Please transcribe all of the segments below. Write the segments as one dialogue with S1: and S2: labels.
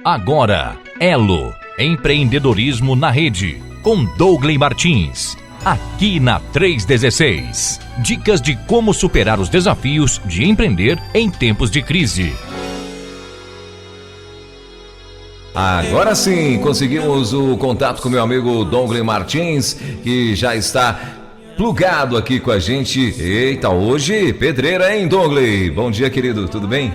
S1: Agora, Elo, empreendedorismo na rede, com Douglas Martins, aqui na 316. Dicas de como superar os desafios de empreender em tempos de crise.
S2: Agora sim, conseguimos o contato com meu amigo Douglas Martins, que já está plugado aqui com a gente. Eita, hoje pedreira, hein, Douglas? Bom dia, querido, tudo bem?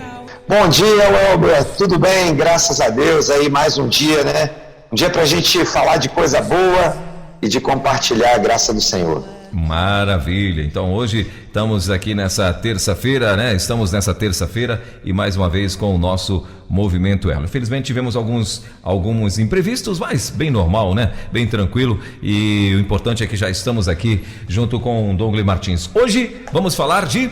S3: Bom dia, Welber, tudo bem? Graças a Deus, aí mais um dia, né? Um dia pra gente falar de coisa boa e de compartilhar a graça do Senhor.
S2: Maravilha, então hoje estamos aqui nessa terça-feira, né? Estamos nessa terça-feira e mais uma vez com o nosso Movimento Elo. Infelizmente tivemos alguns imprevistos, mas bem normal, né? Bem tranquilo, e o importante é que já estamos aqui junto com o Douglas Martins. Hoje vamos falar de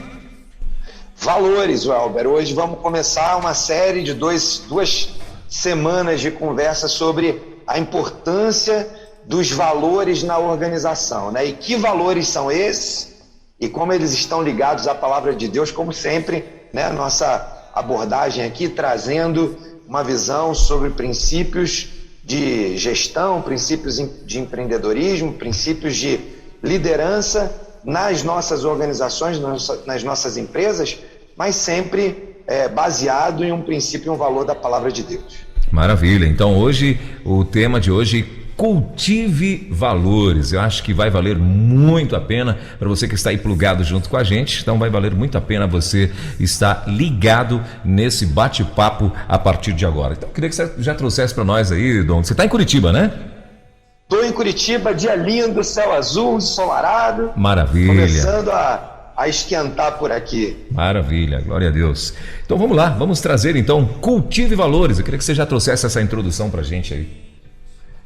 S3: valores, Welber. Hoje vamos começar uma série de duas semanas de conversa sobre a importância dos valores na organização, né? E que valores são esses e como eles estão ligados à palavra de Deus, como sempre, né? Nossa abordagem aqui trazendo uma visão sobre princípios de gestão, princípios de empreendedorismo, princípios de liderança nas nossas organizações, nas nossas empresas, mas sempre baseado em um princípio e um valor da palavra de Deus.
S2: Maravilha, então hoje, o tema de hoje, cultive valores. Eu acho que vai valer muito a pena para você que está aí plugado junto com a gente, então vai valer muito a pena você estar ligado nesse bate-papo a partir de agora. Então eu queria que você já trouxesse para nós aí, Dom, você está em Curitiba, né?
S3: Estou em Curitiba, dia lindo, céu azul, ensolarado.
S2: Maravilha.
S3: Começando a esquentar por aqui.
S2: Maravilha, glória a Deus. Então vamos lá, vamos trazer então Cultive Valores. Eu queria que você já trouxesse essa introdução pra gente aí.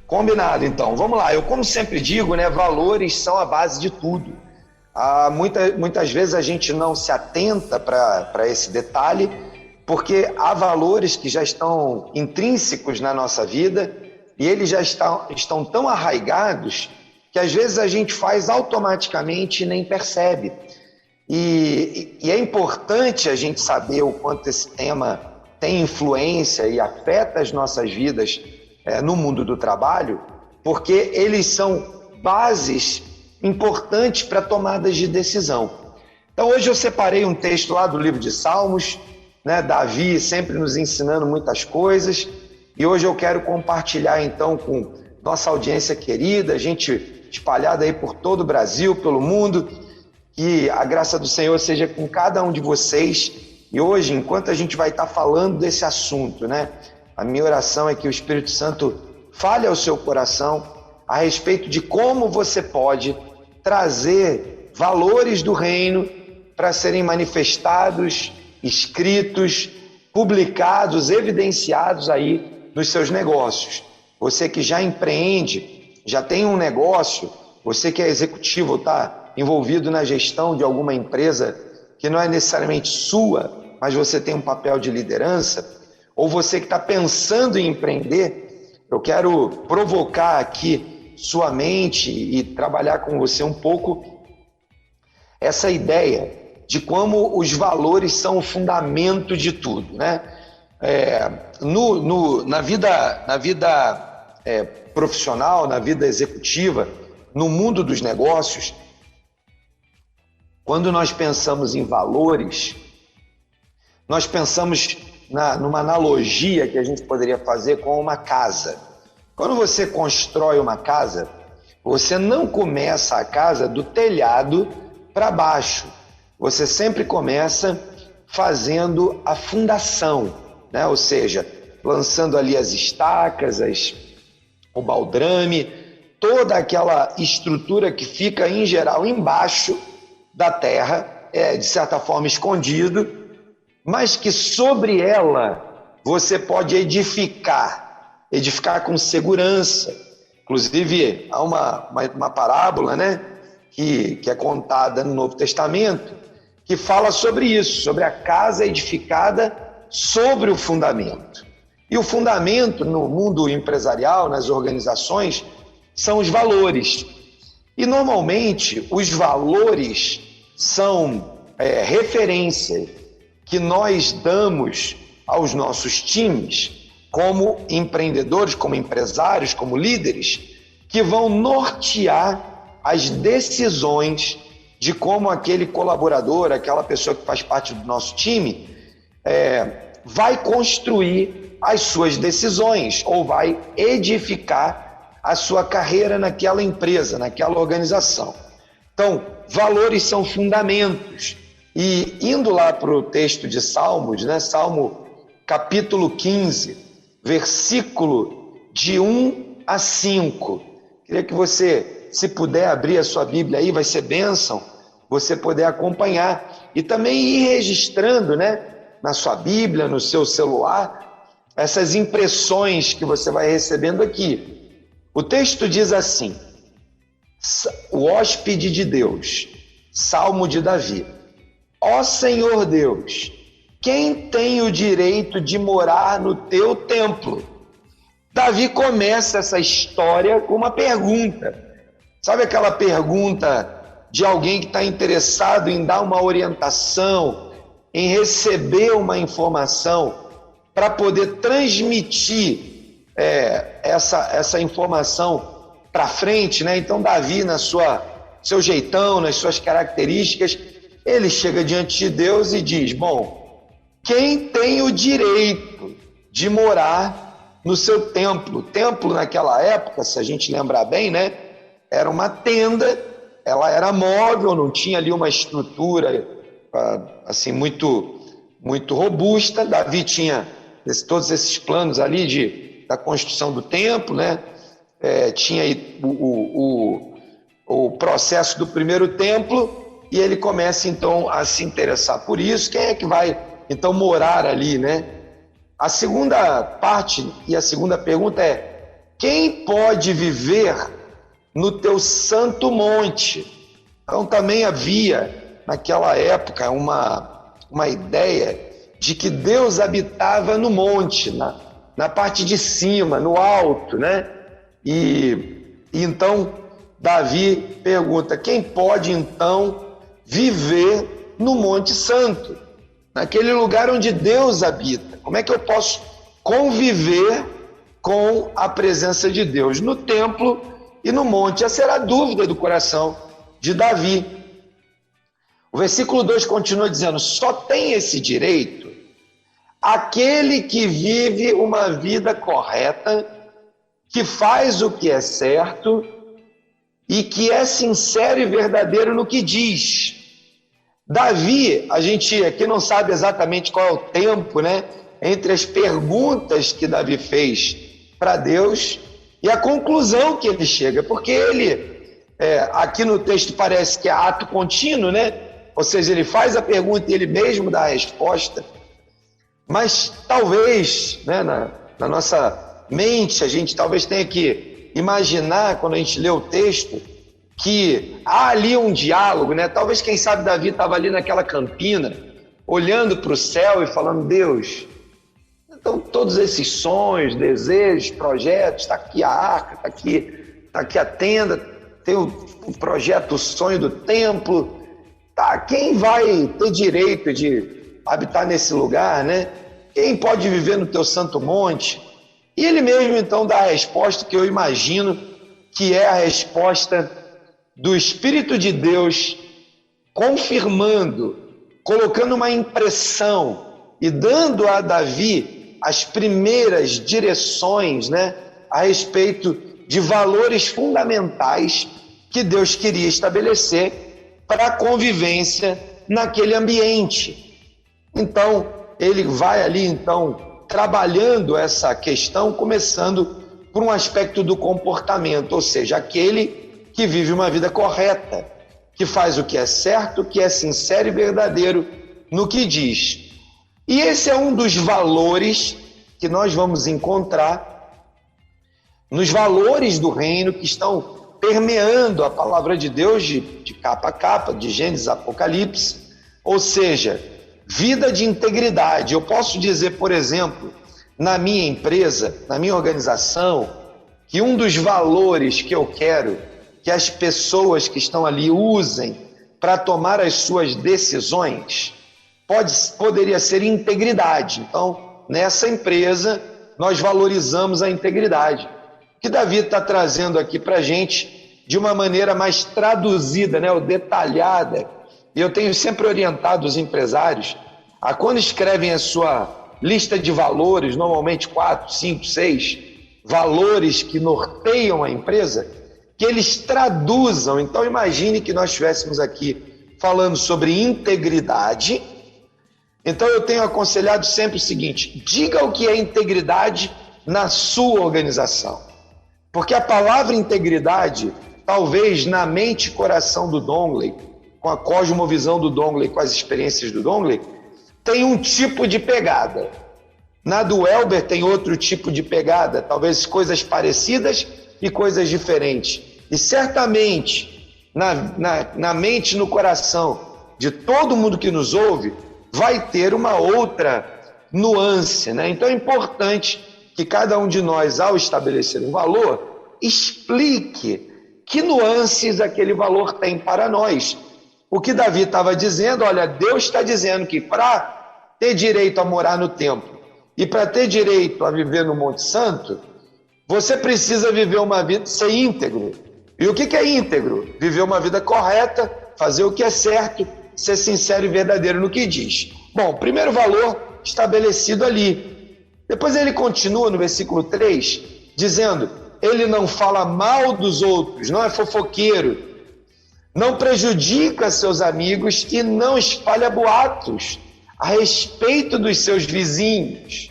S3: Combinado, então. Vamos lá. Eu, como sempre digo, né, valores são a base de tudo. Muitas vezes a gente não se atenta para esse detalhe, porque há valores que já estão intrínsecos na nossa vida e eles já estão tão arraigados que às vezes a gente faz automaticamente e nem percebe. E é importante a gente saber o quanto esse tema tem influência e afeta as nossas vidas no mundo do trabalho, porque eles são bases importantes para tomadas de decisão. Então hoje eu separei um texto lá do livro de Salmos, né? Davi sempre nos ensinando muitas coisas, e hoje eu quero compartilhar então com nossa audiência querida, gente espalhada aí por todo o Brasil, pelo mundo, que a graça do Senhor seja com cada um de vocês. E hoje, enquanto a gente vai estar falando desse assunto, né? A minha oração é que o Espírito Santo fale ao seu coração a respeito de como você pode trazer valores do reino para serem manifestados, escritos, publicados, evidenciados aí nos seus negócios. Você que já empreende, já tem um negócio, você que é executivo, está envolvido na gestão de alguma empresa que não é necessariamente sua, mas você tem um papel de liderança, ou você que está pensando em empreender, eu quero provocar aqui sua mente e trabalhar com você um pouco essa ideia de como os valores são o fundamento de tudo, né? Na vida profissional, na vida executiva, no mundo dos negócios, quando nós pensamos em valores, nós pensamos numa analogia que a gente poderia fazer com uma casa. Quando você constrói uma casa, você não começa a casa do telhado para baixo. Você sempre começa fazendo a fundação, né? Ou seja, lançando ali as estacas, o baldrame, toda aquela estrutura que fica, em geral, embaixo da terra, de certa forma escondido, mas que sobre ela você pode edificar com segurança. Inclusive, há uma parábola, né, que é contada no Novo Testamento, que fala sobre isso, sobre a casa edificada sobre o fundamento. E o fundamento no mundo empresarial, nas organizações, são os valores. E normalmente os valores são referência que nós damos aos nossos times, como empreendedores, como empresários, como líderes, que vão nortear as decisões de como aquele colaborador, aquela pessoa que faz parte do nosso time, vai construir as suas decisões ou vai edificar a sua carreira naquela empresa, naquela organização. Então, valores são fundamentos. E indo lá para o texto de Salmos, né? Salmo capítulo 15, versículo de 1 a 5. Queria que você, se puder abrir a sua Bíblia aí, vai ser bênção, você poder acompanhar e também ir registrando, né? Na sua Bíblia, no seu celular, essas impressões que você vai recebendo aqui. O texto diz assim: o hóspede de Deus, Salmo de Davi. Ó Senhor Deus, quem tem o direito de morar no teu templo? Davi começa essa história com uma pergunta. Sabe aquela pergunta de alguém que está interessado em dar uma orientação, em receber uma informação para poder transmitir essa informação para frente, né? Então Davi, seu jeitão, nas suas características, ele chega diante de Deus e diz: bom, quem tem o direito de morar no seu templo? O templo naquela época, se a gente lembrar bem, né? Era uma tenda, ela era móvel, não tinha ali uma estrutura assim muito robusta. Davi tinha todos esses planos ali da construção do templo, né? Tinha aí o processo do primeiro templo, e ele começa então a se interessar por isso. Quem é que vai então morar ali, né? A segunda parte e a segunda pergunta é: quem pode viver no teu santo monte? Então também havia naquela época uma ideia de que Deus habitava no monte, na parte de cima, no alto, né? E então Davi pergunta: quem pode então viver no Monte Santo, naquele lugar onde Deus habita? Como é que eu posso conviver com a presença de Deus no templo e no monte? Essa era a dúvida do coração de Davi. O versículo 2 continua dizendo: só tem esse direito aquele que vive uma vida correta, que faz o que é certo e que é sincero e verdadeiro no que diz. Davi, a gente aqui não sabe exatamente qual é o tempo, né, entre as perguntas que Davi fez para Deus e a conclusão que ele chega, porque ele, aqui no texto parece que é ato contínuo, né? Ou seja, ele faz a pergunta e ele mesmo dá a resposta. Mas talvez, né, na nossa mente, a gente talvez tenha que imaginar, quando a gente lê o texto, que há ali um diálogo, né? Talvez, quem sabe, Davi estava ali naquela campina, olhando para o céu e falando: Deus, então todos esses sonhos, desejos, projetos, está aqui a arca, está aqui a tenda, tem o projeto, o sonho do templo, tá? Quem vai ter direito de habitar nesse lugar, né? Quem pode viver no teu santo monte? E ele mesmo então dá a resposta que eu imagino que é a resposta do Espírito de Deus, confirmando, colocando uma impressão e dando a Davi as primeiras direções, né, a respeito de valores fundamentais que Deus queria estabelecer para a convivência naquele ambiente. Então, ele vai ali então trabalhando essa questão, começando por um aspecto do comportamento, ou seja, aquele que vive uma vida correta, que faz o que é certo, que é sincero e verdadeiro no que diz. E esse é um dos valores que nós vamos encontrar nos valores do reino que estão permeando a palavra de Deus de capa a capa, de Gênesis a Apocalipse, ou seja, vida de integridade. Eu posso dizer, por exemplo, na minha empresa, na minha organização, que um dos valores que eu quero que as pessoas que estão ali usem para tomar as suas decisões poderia ser integridade. Então, nessa empresa nós valorizamos a integridade. O que Davi está trazendo aqui para a gente de uma maneira mais traduzida, né, ou detalhada. E eu tenho sempre orientado os empresários a, quando escrevem a sua lista de valores, normalmente 4, 5, 6 valores que norteiam a empresa, que eles traduzam. Então imagine que nós estivéssemos aqui falando sobre integridade. Então eu tenho aconselhado sempre o seguinte: diga o que é integridade na sua organização. Porque a palavra integridade, talvez na mente e coração do Dongley, com a cosmovisão do Dongley, com as experiências do Dongley, tem um tipo de pegada. Na do Elber tem outro tipo de pegada, talvez coisas parecidas e coisas diferentes. E certamente, na mente e no coração de todo mundo que nos ouve, vai ter uma outra nuance, né? Então é importante que cada um de nós, ao estabelecer um valor, explique que nuances aquele valor tem para nós. O que Davi estava dizendo, olha, Deus está dizendo que para ter direito a morar no templo e para ter direito a viver no Monte Santo, você precisa viver uma vida, ser íntegro. E o que é íntegro? Viver uma vida correta, fazer o que é certo, ser sincero e verdadeiro no que diz. Bom, primeiro valor estabelecido ali. Depois ele continua no versículo 3, dizendo: ele não fala mal dos outros, não é fofoqueiro, não prejudica seus amigos e não espalha boatos a respeito dos seus vizinhos.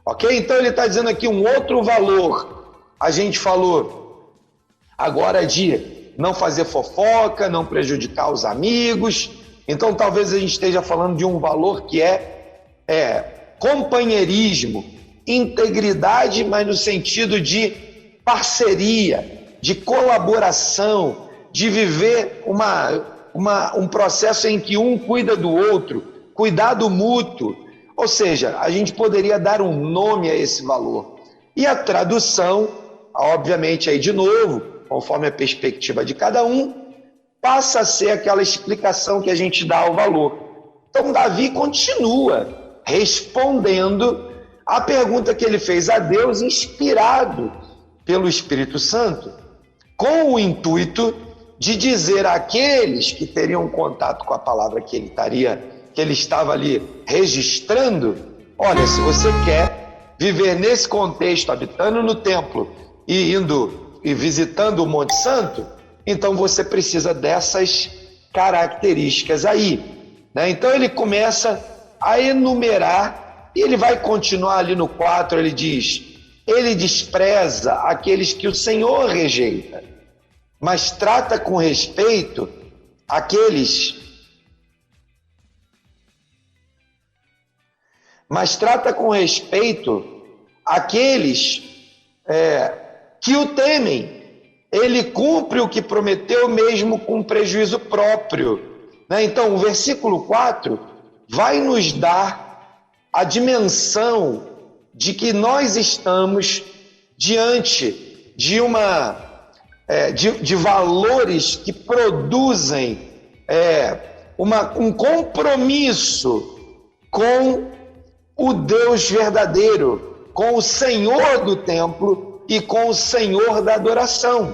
S3: Ok? Então ele está dizendo aqui um outro valor. A gente falou agora de não fazer fofoca, não prejudicar os amigos. Então talvez a gente esteja falando de um valor que é companheirismo, integridade, mas no sentido de parceria, de colaboração, de viver um processo em que um cuida do outro, cuidado mútuo. Ou seja, a gente poderia dar um nome a esse valor. E a tradução, obviamente, aí de novo, conforme a perspectiva de cada um, passa a ser aquela explicação que a gente dá ao valor. Então, Davi continua respondendo a pergunta que ele fez a Deus, inspirado pelo Espírito Santo, com o intuito de dizer àqueles que teriam contato com a palavra que ele estava ali registrando: olha, se você quer viver nesse contexto, habitando no templo e indo e visitando o Monte Santo, então você precisa dessas características aí, né? Então ele começa a enumerar e ele vai continuar ali no 4, ele diz: ele despreza aqueles que o Senhor rejeita, mas trata com respeito aqueles que o temem. Ele cumpre o que prometeu mesmo com prejuízo próprio, né? Então o versículo 4 vai nos dar a dimensão de que nós estamos diante de de valores que produzem um compromisso com o Deus verdadeiro, com o Senhor do templo e com o Senhor da adoração.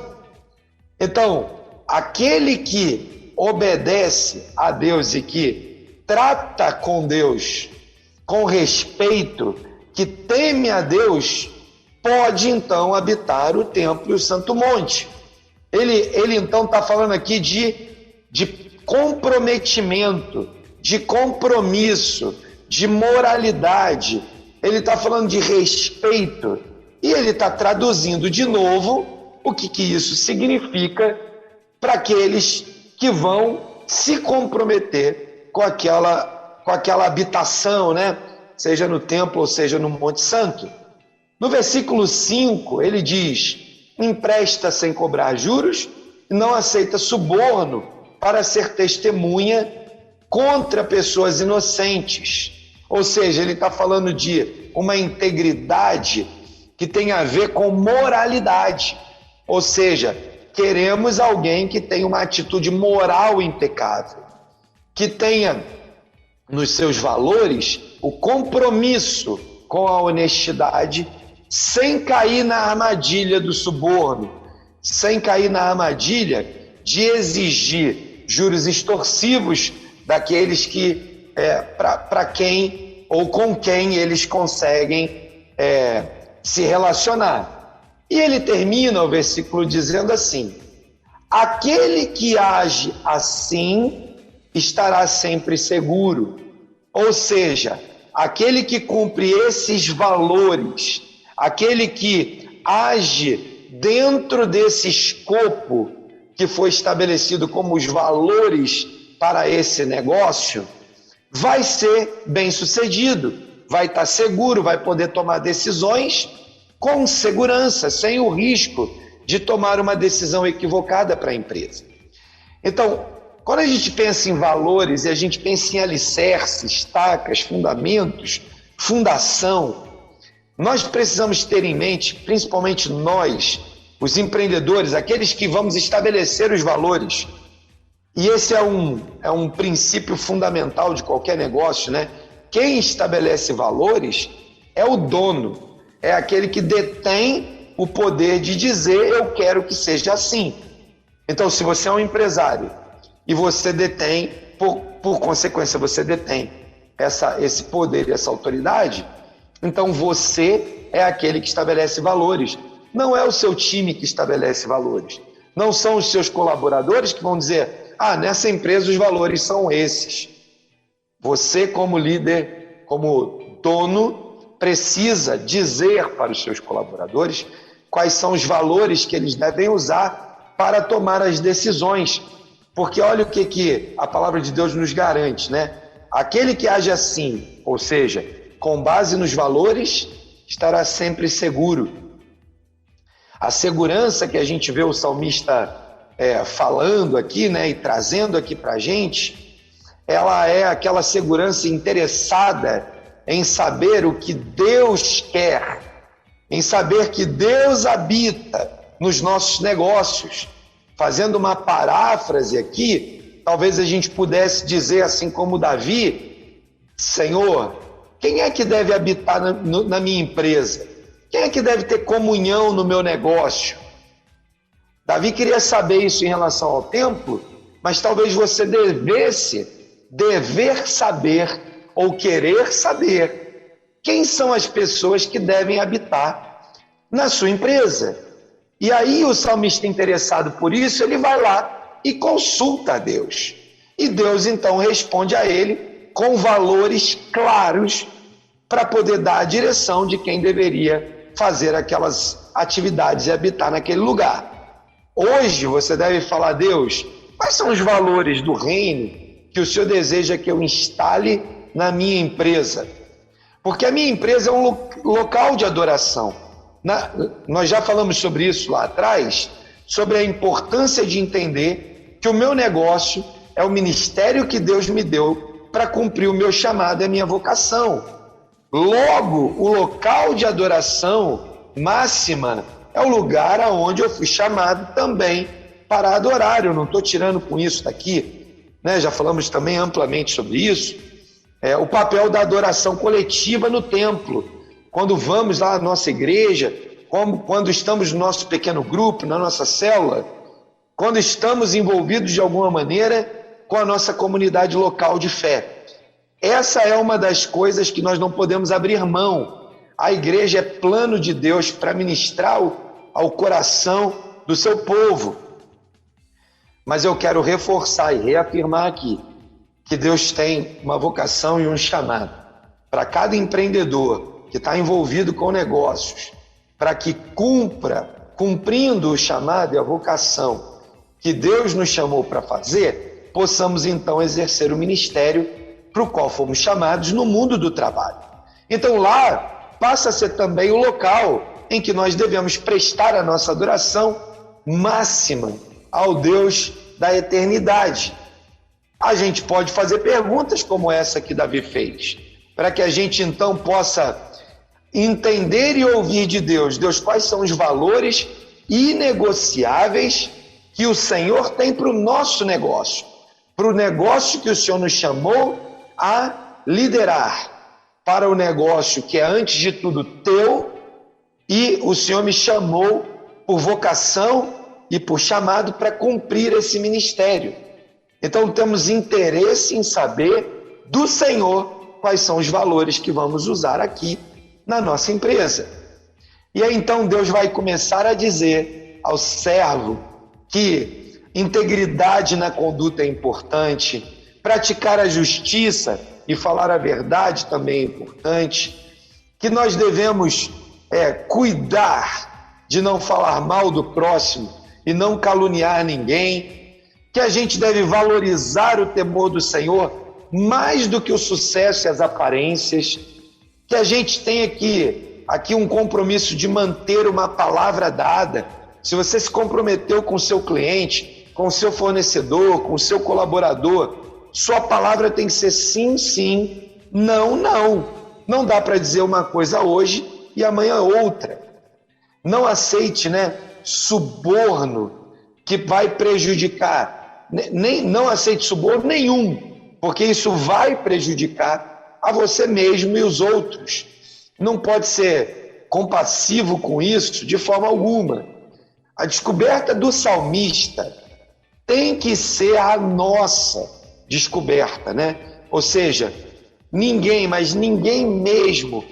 S3: Então, aquele que obedece a Deus e que trata com Deus com respeito, que teme a Deus, pode então habitar o templo e o Santo Monte. Ele então está falando aqui de comprometimento, de compromisso, de moralidade. Ele está falando de respeito. E ele está traduzindo de novo o que isso significa para aqueles que vão se comprometer com aquela habitação, né? Seja no templo ou seja no Monte Santo. No versículo 5, ele diz: empresta sem cobrar juros e não aceita suborno para ser testemunha contra pessoas inocentes. Ou seja, ele está falando de uma integridade que tem a ver com moralidade. Ou seja, queremos alguém que tenha uma atitude moral impecável, que tenha nos seus valores o compromisso com a honestidade, sem cair na armadilha do suborno, sem cair na armadilha de exigir juros extorsivos daqueles que para quem ou com quem eles conseguem se relacionar. E ele termina o versículo dizendo assim: aquele que age assim estará sempre seguro. Ou seja, aquele que cumpre esses valores, aquele que age dentro desse escopo que foi estabelecido como os valores para esse negócio, vai ser bem-sucedido, vai estar seguro, vai poder tomar decisões com segurança, sem o risco de tomar uma decisão equivocada para a empresa. Então, quando a gente pensa em valores e a gente pensa em alicerces, estacas, fundamentos, fundação, nós precisamos ter em mente, principalmente nós, os empreendedores, aqueles que vamos estabelecer os valores. E esse é um princípio fundamental de qualquer negócio, né? Quem estabelece valores é o dono, é aquele que detém o poder de dizer eu quero que seja assim. Então, se você é um empresário e você detém, por consequência, você detém esse poder e essa autoridade, então você é aquele que estabelece valores. Não é o seu time que estabelece valores. Não são os seus colaboradores que vão dizer, nessa empresa os valores são esses. Você, como líder, como dono, precisa dizer para os seus colaboradores quais são os valores que eles devem usar para tomar as decisões. Porque olha o que a palavra de Deus nos garante, né? Aquele que age assim, ou seja, com base nos valores, estará sempre seguro. A segurança que a gente vê o salmista falando aqui, né, e trazendo aqui para a gente, ela é aquela segurança interessada em saber o que Deus quer, em saber que Deus habita nos nossos negócios. Fazendo uma paráfrase aqui, talvez a gente pudesse dizer assim como Davi: Senhor, quem é que deve habitar na minha empresa? Quem é que deve ter comunhão no meu negócio? Davi queria saber isso em relação ao templo, mas talvez você dever saber ou querer saber quem são as pessoas que devem habitar na sua empresa. E aí o salmista, interessado por isso, ele vai lá e consulta a Deus. E Deus então responde a ele com valores claros para poder dar a direção de quem deveria fazer aquelas atividades e habitar naquele lugar. Hoje você deve falar a Deus: quais são os valores do reino que o Senhor deseja que eu instale na minha empresa? Porque a minha empresa é um local de adoração. Nós já falamos sobre isso lá atrás, sobre a importância de entender que o meu negócio é o ministério que Deus me deu para cumprir o meu chamado e a minha vocação. Logo, o local de adoração máxima é o lugar aonde eu fui chamado também para adorar. Eu não estou tirando com isso daqui, né? Já falamos também amplamente sobre isso. O papel da adoração coletiva no templo. Quando vamos lá à nossa igreja, quando estamos no nosso pequeno grupo, na nossa célula, quando estamos envolvidos de alguma maneira com a nossa comunidade local de fé. Essa é uma das coisas que nós não podemos abrir mão. A igreja é plano de Deus para ministrar ao coração do seu povo. Mas eu quero reforçar e reafirmar aqui que Deus tem uma vocação e um chamado para cada empreendedor que está envolvido com negócios, para que cumprindo o chamado e a vocação que Deus nos chamou para fazer, possamos então exercer o ministério para o qual fomos chamados no mundo do trabalho. Então lá passa a ser também o local em que nós devemos prestar a nossa adoração máxima ao Deus da eternidade. A gente pode fazer perguntas como essa que Davi fez, para que a gente então possa entender e ouvir de Deus, quais são os valores inegociáveis que o Senhor tem para o nosso negócio, para o negócio que o Senhor nos chamou a liderar. para o negócio que é, antes de tudo, teu, e o Senhor me chamou por vocação e por chamado para cumprir esse ministério. Então, temos interesse em saber do Senhor quais são os valores que vamos usar aqui na nossa empresa. E aí, então, Deus vai começar a dizer ao servo que integridade na conduta é importante, praticar a justiça e falar a verdade também é importante, que nós devemos cuidar de não falar mal do próximo e não caluniar ninguém, que a gente deve valorizar o temor do Senhor mais do que o sucesso e as aparências, que a gente tem aqui um compromisso de manter uma palavra dada. Se você se comprometeu com o seu cliente, com o seu fornecedor, com o seu colaborador, sua palavra tem que ser sim, sim, não, não. Não dá para dizer uma coisa hoje e amanhã outra. Não aceite, suborno que vai prejudicar. Não aceite suborno nenhum, porque isso vai prejudicar a você mesmo e os outros. Não pode ser compassivo com isso de forma alguma. A descoberta do salmista tem que ser a nossa descoberta, Ou seja, ninguém, mas ninguém mesmo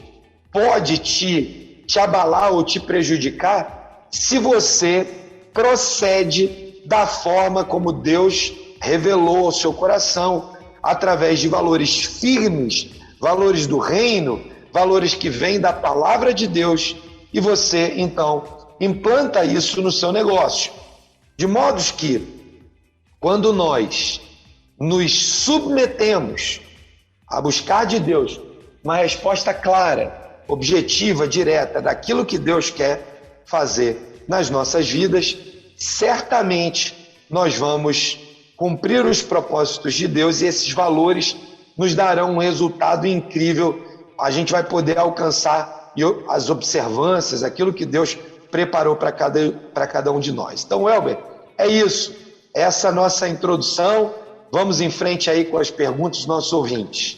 S3: pode te abalar ou te prejudicar se você procede da forma como Deus revelou ao seu coração, através de valores firmes, valores do reino, valores que vêm da palavra de Deus, e você, então, implanta isso no seu negócio. De modo que, quando nós nos submetemos a buscar de Deus uma resposta clara, objetiva, direta, daquilo que Deus quer fazer nas nossas vidas, certamente nós vamos cumprir os propósitos de Deus e esses valores nos darão um resultado incrível. A gente vai poder alcançar as observâncias, aquilo que Deus preparou para cada um de nós. Então, Elber, é isso. Essa é a nossa introdução. Vamos em frente aí com as perguntas dos nossos ouvintes.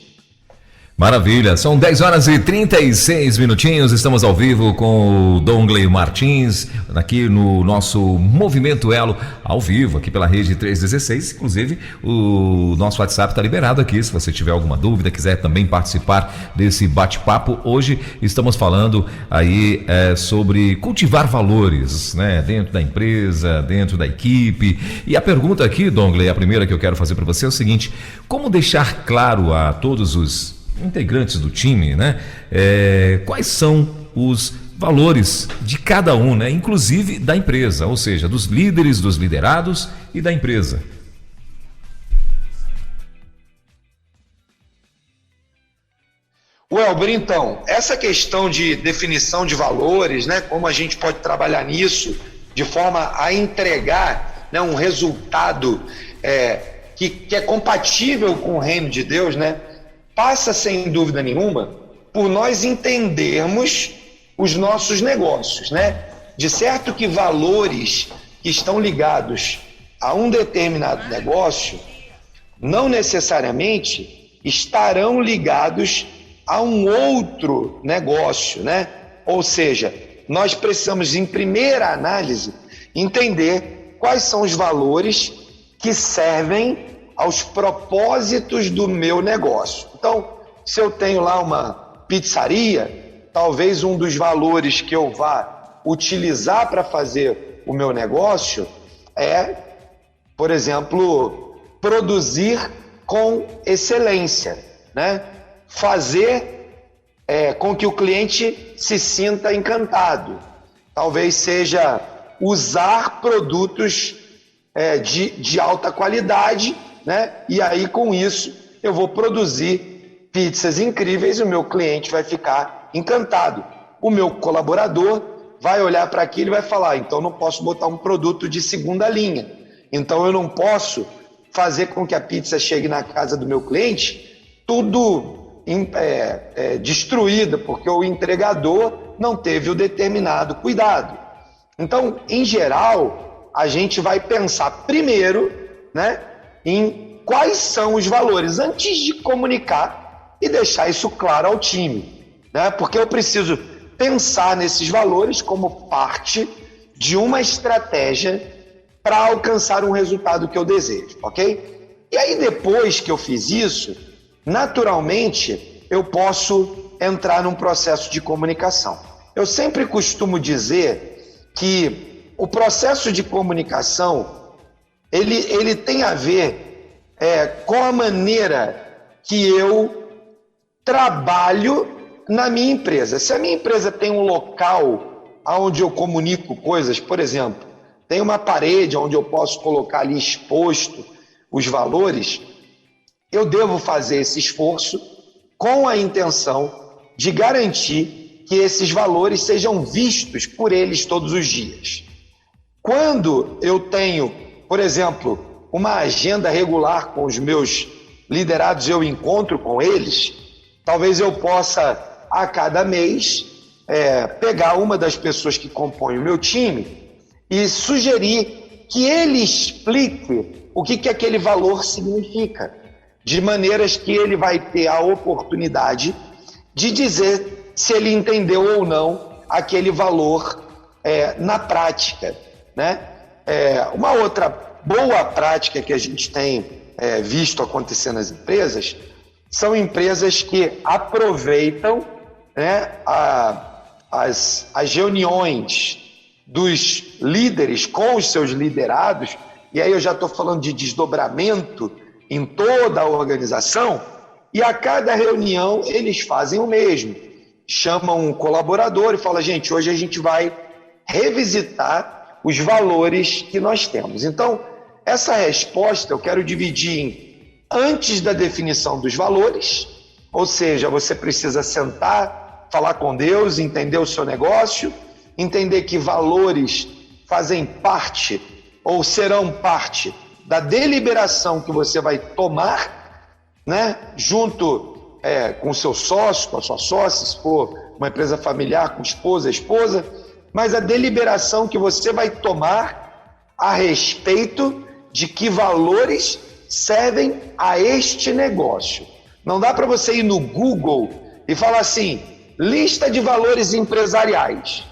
S2: Maravilha, são 10 horas e 36 minutinhos, estamos ao vivo com o Douglas Martins, aqui no nosso Movimento Elo, ao vivo, aqui pela Rede 316, inclusive o nosso WhatsApp está liberado aqui, se você tiver alguma dúvida, quiser também participar desse bate-papo. Hoje estamos falando aí sobre cultivar valores, dentro da empresa, dentro da equipe, e a pergunta aqui, Douglas, a primeira que eu quero fazer para você é o seguinte: como deixar claro a todos os integrantes do time, quais são os valores de cada um, inclusive da empresa, ou seja, dos líderes, dos liderados e da empresa?
S3: Welber, então, essa questão de definição de valores, como a gente pode trabalhar nisso de forma a entregar um resultado que é compatível com o reino de Deus, passa, sem dúvida nenhuma, por nós entendermos os nossos negócios, De certo que valores que estão ligados a um determinado negócio não necessariamente estarão ligados a um outro negócio, Ou seja, nós precisamos, em primeira análise, entender quais são os valores que servem aos propósitos do meu negócio. Então, se eu tenho lá uma pizzaria, talvez um dos valores que eu vá utilizar para fazer o meu negócio é, por exemplo, produzir com excelência, Fazer com que o cliente se sinta encantado. Talvez seja usar produtos de alta qualidade, e aí com isso eu vou produzir pizzas incríveis e o meu cliente vai ficar encantado. O meu colaborador vai olhar para aquilo e vai falar: então não posso botar um produto de segunda linha, então eu não posso fazer com que a pizza chegue na casa do meu cliente tudo destruída, porque o entregador não teve o determinado cuidado. Então, em geral, a gente vai pensar primeiro, em quais são os valores. Antes de comunicar, e deixar isso claro ao time, né? Porque eu preciso pensar nesses valores como parte de uma estratégia para alcançar um resultado que eu desejo, ok? E aí, depois que eu fiz isso, naturalmente, eu posso entrar num processo de comunicação. Eu sempre costumo dizer que o processo de comunicação, ele tem a ver com a maneira que eu trabalho na minha empresa. Se a minha empresa tem um local onde eu comunico coisas, por exemplo, tem uma parede onde eu posso colocar ali exposto os valores, eu devo fazer esse esforço com a intenção de garantir que esses valores sejam vistos por eles todos os dias. Quando eu tenho, por exemplo, uma agenda regular com os meus liderados, eu encontro com eles, talvez eu possa, a cada mês, pegar uma das pessoas que compõem o meu time e sugerir que ele explique o que aquele valor significa, de maneiras que ele vai ter a oportunidade de dizer se ele entendeu ou não aquele valor na prática, né? Uma outra boa prática que a gente tem visto acontecer nas empresas são empresas que aproveitam, né, as reuniões dos líderes com os seus liderados, e aí eu já estou falando de desdobramento em toda a organização, e a cada reunião eles fazem o mesmo. Chamam um colaborador e falam: gente, hoje a gente vai revisitar os valores que nós temos. Então, essa resposta eu quero dividir em antes da definição dos valores, ou seja, você precisa sentar, falar com Deus, entender o seu negócio, entender que valores fazem parte ou serão parte da deliberação que você vai tomar, né, junto com o seu sócio, com a sua sócia, se for uma empresa familiar, com esposa, esposa, mas a deliberação que você vai tomar a respeito de que valores servem a este negócio. Não dá para você ir no Google e falar assim: lista de valores empresariais,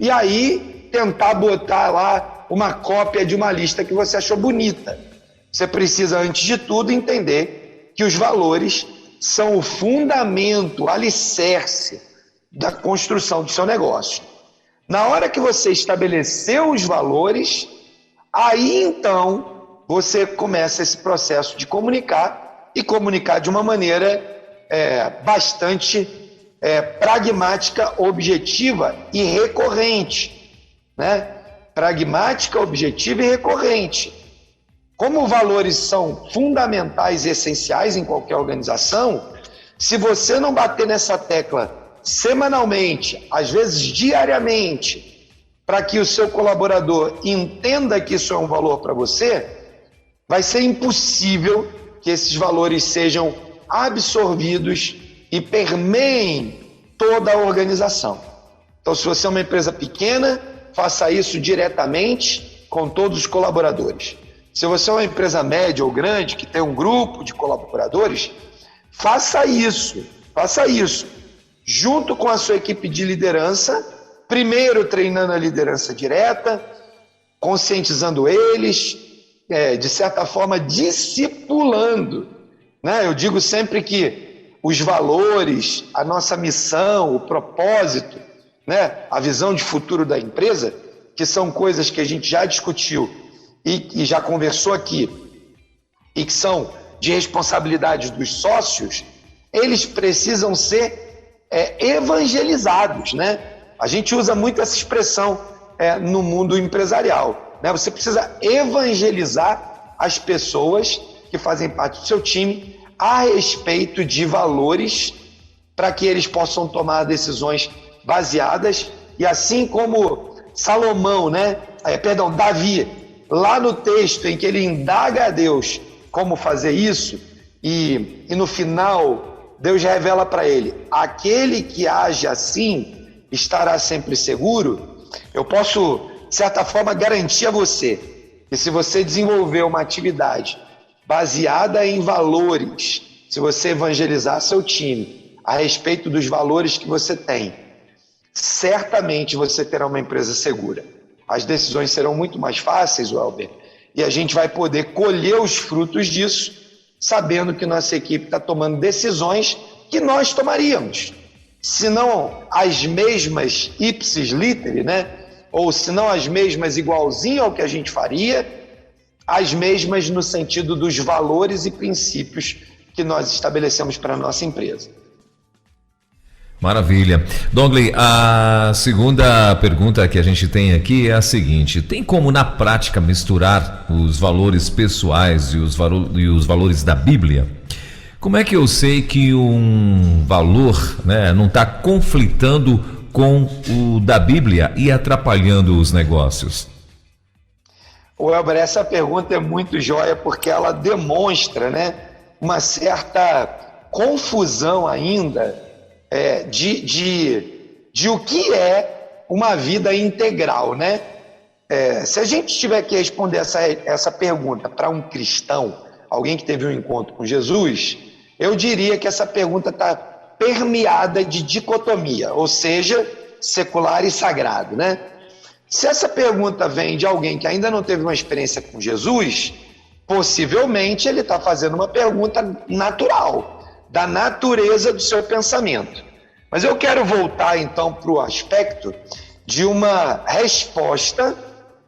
S3: e aí tentar botar lá uma cópia de uma lista que você achou bonita. Você precisa, antes de tudo, entender que os valores são o fundamento, o alicerce da construção do seu negócio. Na hora que você estabeleceu os valores, aí então você começa esse processo de comunicar, e comunicar de uma maneira bastante pragmática, objetiva e recorrente, né? Pragmática, objetiva e recorrente. Como valores são fundamentais e essenciais em qualquer organização, se você não bater nessa tecla semanalmente, às vezes diariamente, para que o seu colaborador entenda que isso é um valor para você, vai ser impossível que esses valores sejam absorvidos e permeiem toda a organização. Então, se você é uma empresa pequena, faça isso diretamente com todos os colaboradores. Se você é uma empresa média ou grande, que tem um grupo de colaboradores, faça isso junto com a sua equipe de liderança, primeiro treinando a liderança direta, conscientizando eles, de certa forma discipulando, né? Eu digo sempre que os valores, a nossa missão, o propósito, né? A visão de futuro da empresa, que são coisas que a gente já discutiu e já conversou aqui, e que são de responsabilidade dos sócios, eles precisam ser evangelizados, né? A gente usa muito essa expressão no mundo empresarial, né? Você precisa evangelizar as pessoas que fazem parte do seu time a respeito de valores, para que eles possam tomar decisões baseadas, e assim como Salomão, Davi, lá no texto em que ele indaga a Deus como fazer isso, e no final Deus revela para ele: aquele que age assim estará sempre seguro. Eu posso, de certa forma, garantir a você que, se você desenvolver uma atividade baseada em valores se você evangelizar seu time a respeito dos valores que você tem, certamente você terá uma empresa segura. As decisões serão muito mais fáceis, Welber, e a gente vai poder colher os frutos disso, sabendo que nossa equipe está tomando decisões que nós tomaríamos. Se não as mesmas ipsis literi, né? Ou se não as mesmas igualzinho ao que a gente faria, as mesmas no sentido dos valores e princípios que nós estabelecemos para a nossa empresa.
S2: Maravilha. Douglas, a segunda pergunta que a gente tem aqui é a seguinte: tem como na prática misturar os valores pessoais e os valores da Bíblia? Como é que eu sei que um valor, né, não está conflitando com o da Bíblia e atrapalhando os negócios?
S3: Welber, essa pergunta é muito joia porque ela demonstra, né, uma certa confusão ainda de o que é uma vida integral, né? Se a gente tiver que responder essa pergunta para um cristão, alguém que teve um encontro com Jesus, eu diria que essa pergunta está permeada de dicotomia, ou seja, secular e sagrado, né? Se essa pergunta vem de alguém que ainda não teve uma experiência com Jesus, possivelmente ele está fazendo uma pergunta natural, da natureza do seu pensamento. Mas eu quero voltar então para o aspecto de uma resposta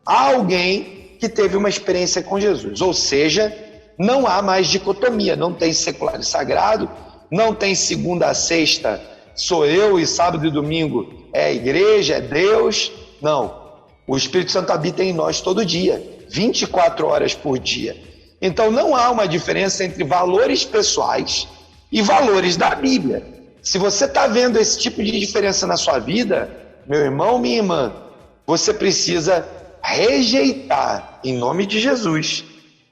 S3: a alguém que teve uma experiência com Jesus, ou seja, não há mais dicotomia, não tem secular e sagrado, não tem segunda a sexta, sou eu e sábado e domingo é a igreja, é Deus, não. O Espírito Santo habita em nós todo dia, 24 horas por dia. Então não há uma diferença entre valores pessoais e valores da Bíblia. Se você está vendo esse tipo de diferença na sua vida, meu irmão, minha irmã, você precisa rejeitar, em nome de Jesus,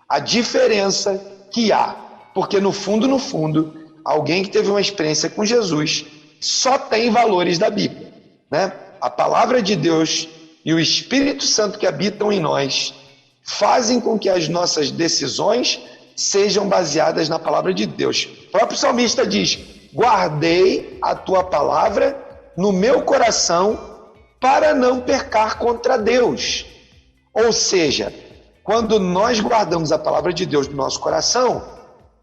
S3: a diferença que há. Porque no fundo, alguém que teve uma experiência com Jesus só tem valores da Bíblia, né? A palavra de Deus e o Espírito Santo que habitam em nós fazem com que as nossas decisões sejam baseadas na palavra de Deus. O próprio salmista diz: guardei a tua palavra no meu coração para não pecar contra Deus. Ou seja, quando nós guardamos a palavra de Deus no nosso coração,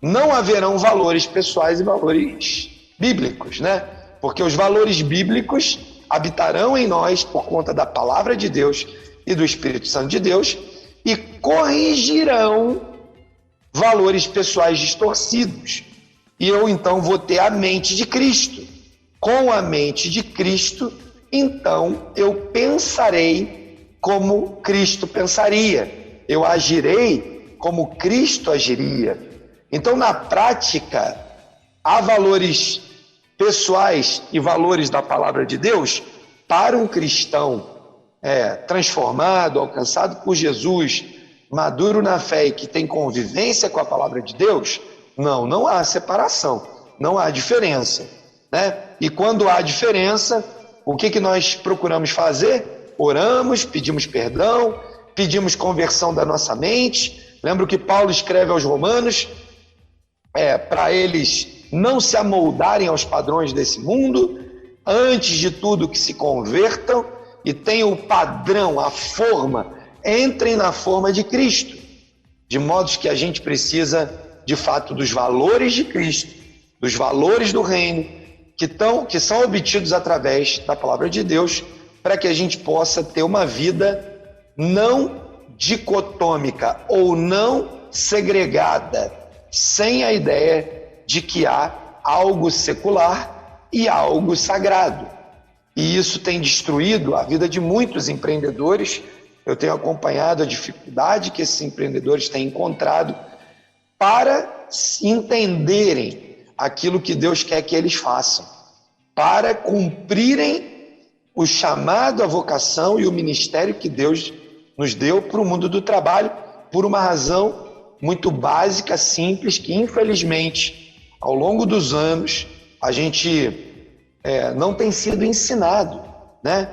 S3: não haverão valores pessoais e valores bíblicos, né? Porque os valores bíblicos habitarão em nós por conta da palavra de Deus e do Espírito Santo de Deus e corrigirão valores pessoais distorcidos. E eu então vou ter a mente de Cristo. Com a mente de Cristo, então eu pensarei como Cristo pensaria. Eu agirei como Cristo agiria. Então, na prática, há valores pessoais e valores da palavra de Deus para um cristão transformado, alcançado por Jesus, maduro na fé e que tem convivência com a palavra de Deus. Não há separação, não há diferença, né? E quando há diferença, o que nós procuramos fazer? Oramos, pedimos perdão, pedimos conversão da nossa mente. Lembra que Paulo escreve aos Romanos, para eles não se amoldarem aos padrões desse mundo, antes de tudo que se convertam e tenham o padrão, a forma, entrem na forma de Cristo, de modo que a gente precisa, de fato, dos valores de Cristo, dos valores do reino, que são obtidos através da palavra de Deus, para que a gente possa ter uma vida não dicotômica ou não segregada, sem a ideia de que há algo secular e algo sagrado. E isso tem destruído a vida de muitos empreendedores. Eu tenho acompanhado a dificuldade que esses empreendedores têm encontrado para entenderem aquilo que Deus quer que eles façam, para cumprirem o chamado, a vocação e o ministério que Deus nos deu para o mundo do trabalho, por uma razão muito básica, simples, que infelizmente, ao longo dos anos, a gente não tem sido ensinado, né?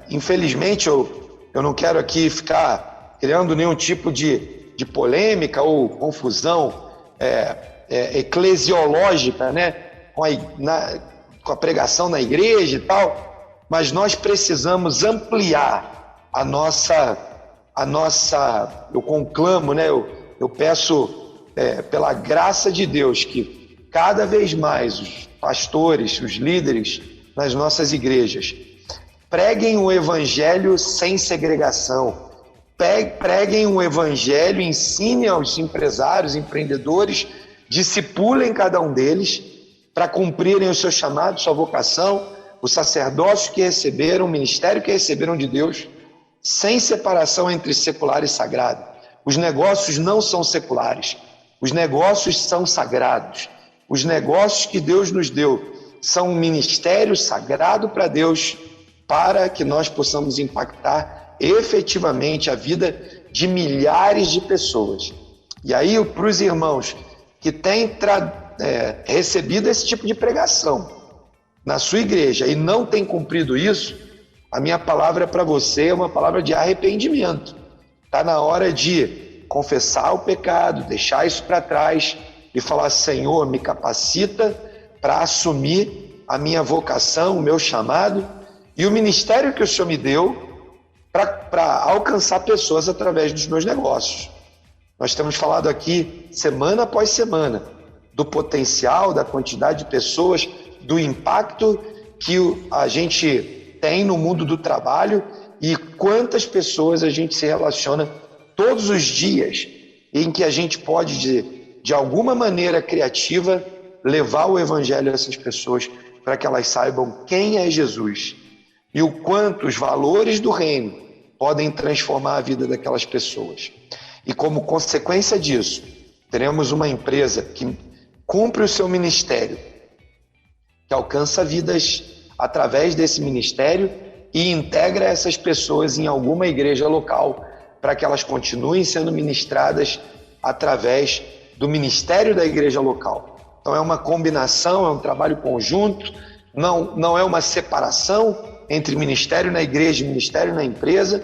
S3: Infelizmente, eu não quero aqui ficar criando nenhum tipo de polêmica ou confusão eclesiológica, né? Com a pregação na igreja e tal, mas nós precisamos ampliar a nossa, eu conclamo, né? Eu peço pela graça de Deus que cada vez mais os pastores, os líderes nas nossas igrejas preguem o evangelho sem segregação, preguem o evangelho, ensinem aos empresários, empreendedores, discipulem cada um deles para cumprirem o seu chamado, sua vocação, o sacerdócio que receberam, o ministério que receberam de Deus, sem separação entre secular e sagrado. Os negócios não são seculares, os negócios são sagrados. Os negócios que Deus nos deu são um ministério sagrado para Deus, para que nós possamos impactar efetivamente a vida de milhares de pessoas. E aí, para os irmãos que têm recebido esse tipo de pregação na sua igreja e não têm cumprido isso, a minha palavra para você é uma palavra de arrependimento. Está na hora de confessar o pecado, deixar isso para trás e falar: Senhor, me capacita para assumir a minha vocação, o meu chamado e o ministério que o Senhor me deu para alcançar pessoas através dos meus negócios. Nós temos falado aqui, semana após semana, do potencial, da quantidade de pessoas, do impacto que a gente tem no mundo do trabalho e quantas pessoas a gente se relaciona todos os dias em que a gente pode, de alguma maneira criativa, levar o evangelho a essas pessoas para que elas saibam quem é Jesus e o quanto os valores do reino podem transformar a vida daquelas pessoas. E como consequência disso, teremos uma empresa que cumpre o seu ministério, que alcança vidas através desse ministério e integra essas pessoas em alguma igreja local para que elas continuem sendo ministradas através do ministério da igreja local. Então é uma combinação, é um trabalho conjunto, não é uma separação entre ministério na igreja e ministério na empresa,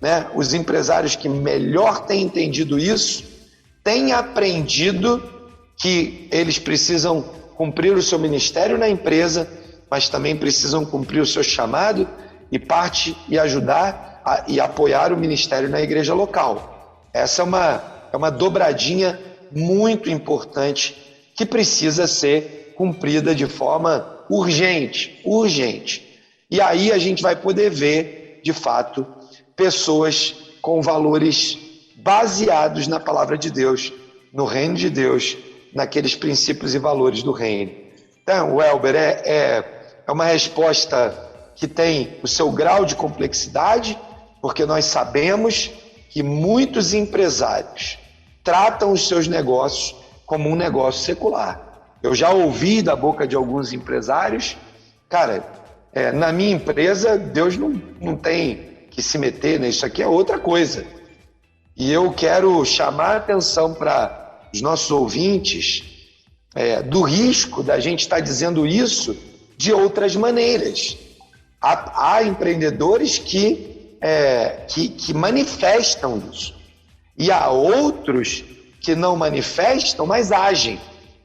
S3: né? Os empresários que melhor têm entendido isso, têm aprendido que eles precisam cumprir o seu ministério na empresa, mas também precisam cumprir o seu chamado e ajudar e apoiar o ministério na igreja local. Essa é uma dobradinha muito importante que precisa ser cumprida de forma urgente. E aí a gente vai poder ver, de fato, pessoas com valores baseados na palavra de Deus, no reino de Deus, naqueles princípios e valores do reino. Então, Welber, é uma resposta que tem o seu grau de complexidade, porque nós sabemos que muitos empresários tratam os seus negócios como um negócio secular. Eu já ouvi da boca de alguns empresários: cara, na minha empresa Deus não tem que se meter, né? Isso aqui é outra coisa. E eu quero chamar a atenção para os nossos ouvintes do risco da gente estar dizendo isso de outras maneiras. Há empreendedores que manifestam isso. E há outros que não manifestam, mas agem.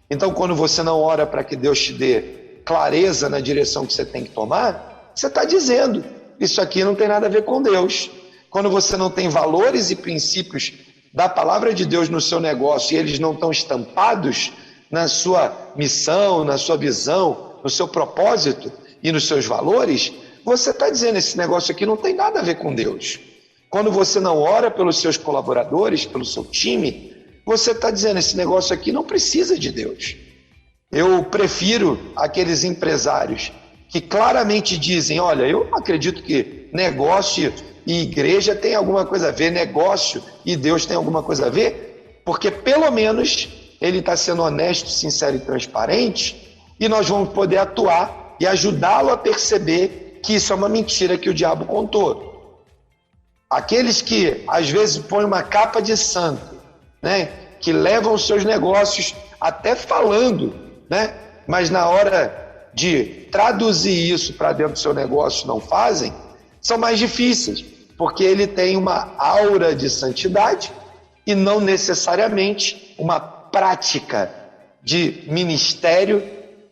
S3: Então, quando você não ora para que Deus te dê clareza na direção que você tem que tomar, você está dizendo: isso aqui não tem nada a ver com Deus. Quando você não tem valores e princípios da palavra de Deus no seu negócio e eles não estão estampados na sua missão, na sua visão, no seu propósito e nos seus valores, você está dizendo: esse negócio aqui não tem nada a ver com Deus. Quando você não ora pelos seus colaboradores, pelo seu time, você está dizendo: esse negócio aqui não precisa de Deus. Eu prefiro aqueles empresários que claramente dizem: olha, eu não acredito que negócio e igreja tem alguma coisa a ver, negócio e Deus tem alguma coisa a ver, porque pelo menos ele está sendo honesto, sincero e transparente, e nós vamos poder atuar e ajudá-lo a perceber que isso é uma mentira que o diabo contou. Aqueles que às vezes põem uma capa de santo, né, que levam os seus negócios até falando, né, mas na hora de traduzir isso para dentro do seu negócio não fazem, são mais difíceis, porque ele tem uma aura de santidade e não necessariamente uma prática de ministério,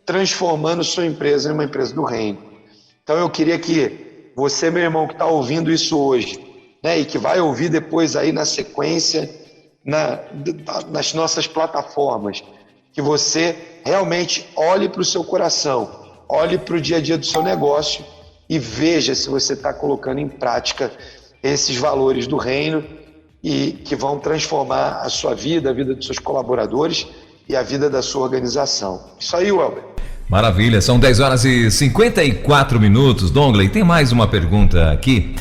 S3: transformando sua empresa em uma empresa do reino. Então eu queria que você, meu irmão, que está ouvindo isso hoje, né, e que vai ouvir depois aí na sequência, nas nossas plataformas, que você realmente olhe para o seu coração, olhe para o dia a dia do seu negócio e veja se você está colocando em prática esses valores do reino e que vão transformar a sua vida, a vida dos seus colaboradores e a vida da sua organização. Isso aí, Welber.
S2: Maravilha, são 10 horas e 54 minutos. Dongley, tem mais uma pergunta aqui.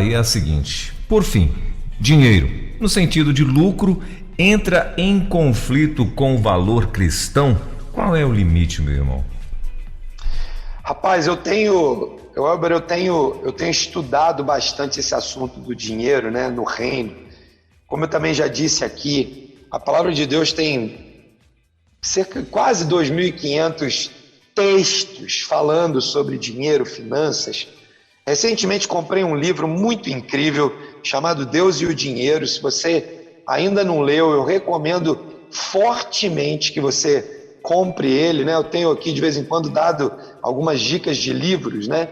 S2: E é a seguinte: por fim, dinheiro, no sentido de lucro, entra em conflito com o valor cristão? Qual é o limite, meu irmão?
S3: Rapaz, eu tenho estudado bastante esse assunto do dinheiro, né, no reino. Como eu também já disse aqui, a palavra de Deus tem quase 2.500 textos falando sobre dinheiro, finanças. Recentemente comprei um livro muito incrível chamado Deus e o Dinheiro. Se você ainda não leu, eu recomendo fortemente que você compre ele, né? Eu tenho aqui de vez em quando dado algumas dicas de livros, né?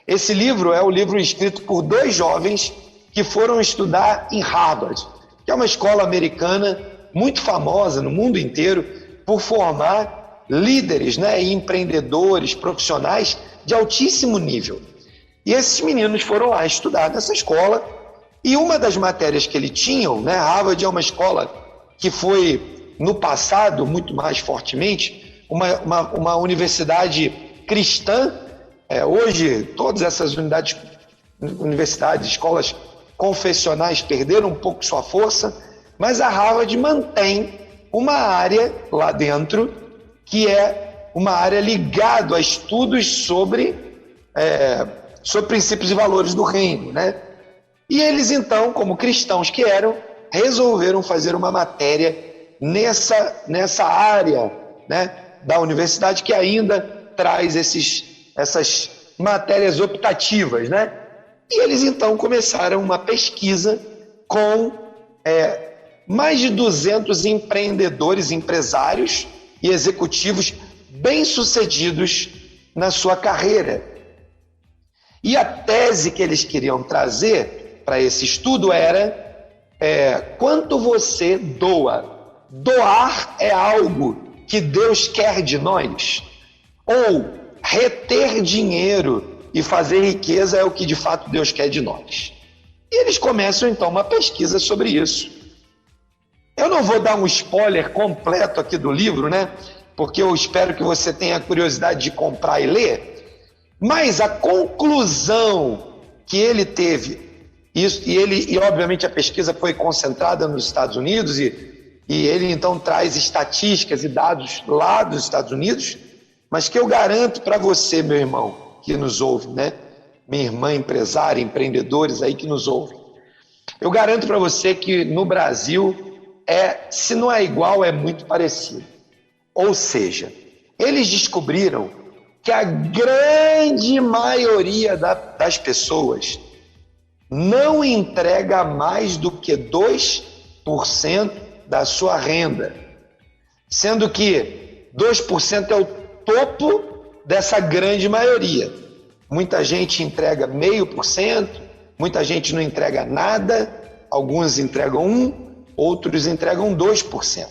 S3: Esse livro é o livro escrito por 2 jovens que foram estudar em Harvard, que é uma escola americana muito famosa no mundo inteiro por formar líderes, né, e empreendedores, profissionais de altíssimo nível. E esses meninos foram lá estudar nessa escola e uma das matérias que eles tinham, né, Harvard é uma escola que foi, no passado, muito mais fortemente, uma universidade cristã. Hoje, todas essas universidades, escolas confessionais perderam um pouco sua força, mas a Harvard mantém uma área lá dentro que é uma área ligada a estudos sobre princípios e valores do reino, né? E eles então, como cristãos que eram, resolveram fazer uma matéria nessa área, né, da universidade que ainda traz essas matérias optativas, né? E eles então começaram uma pesquisa com mais de 200 empreendedores, empresários e executivos bem-sucedidos na sua carreira. E a tese que eles queriam trazer para esse estudo era quanto você doa. Doar é algo que Deus quer de nós? Ou reter dinheiro e fazer riqueza é o que de fato Deus quer de nós? E eles começam então uma pesquisa sobre isso. Eu não vou dar um spoiler completo aqui do livro, né? Porque eu espero que você tenha curiosidade de comprar e ler. Mas a conclusão que ele teve, e obviamente a pesquisa foi concentrada nos Estados Unidos, e ele então traz estatísticas e dados lá dos Estados Unidos, mas que eu garanto para você, meu irmão, que nos ouve, né? Minha irmã empresária, empreendedores aí que nos ouvem. Eu garanto para você que no Brasil, se não é igual, é muito parecido. Ou seja, eles descobriram que a grande maioria das pessoas não entrega mais do que 2% da sua renda, sendo que 2% é o topo dessa grande maioria. Muita gente entrega 0,5%, muita gente não entrega nada, alguns entregam 1%, outros entregam 2%.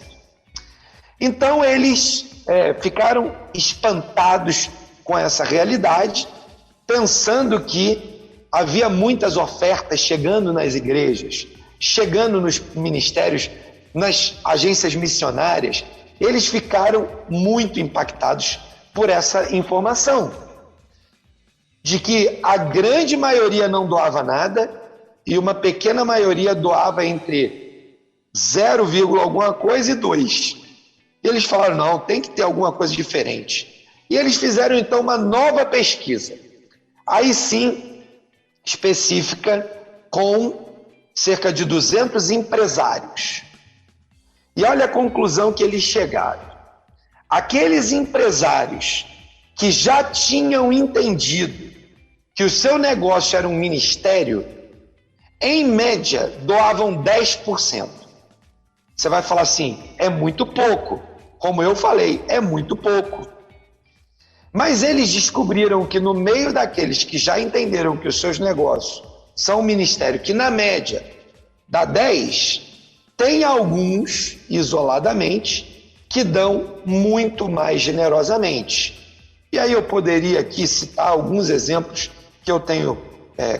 S3: Então eles ficaram espantados com essa realidade, pensando que havia muitas ofertas chegando nas igrejas, chegando nos ministérios, nas agências missionárias. Eles ficaram muito impactados por essa informação, de que a grande maioria não doava nada e uma pequena maioria doava entre 0, alguma coisa e 2. Eles falaram, não, tem que ter alguma coisa diferente. E eles fizeram então uma nova pesquisa, aí sim, específica, com cerca de 200 empresários. E olha a conclusão que eles chegaram. Aqueles empresários que já tinham entendido que o seu negócio era um ministério, em média, doavam 10%. Você vai falar assim, é muito pouco. como eu falei, é muito pouco. Mas eles descobriram que no meio daqueles que já entenderam que os seus negócios são um ministério que, na média, dá 10, tem alguns, isoladamente, que dão muito mais generosamente. E aí eu poderia aqui citar alguns exemplos que eu tenho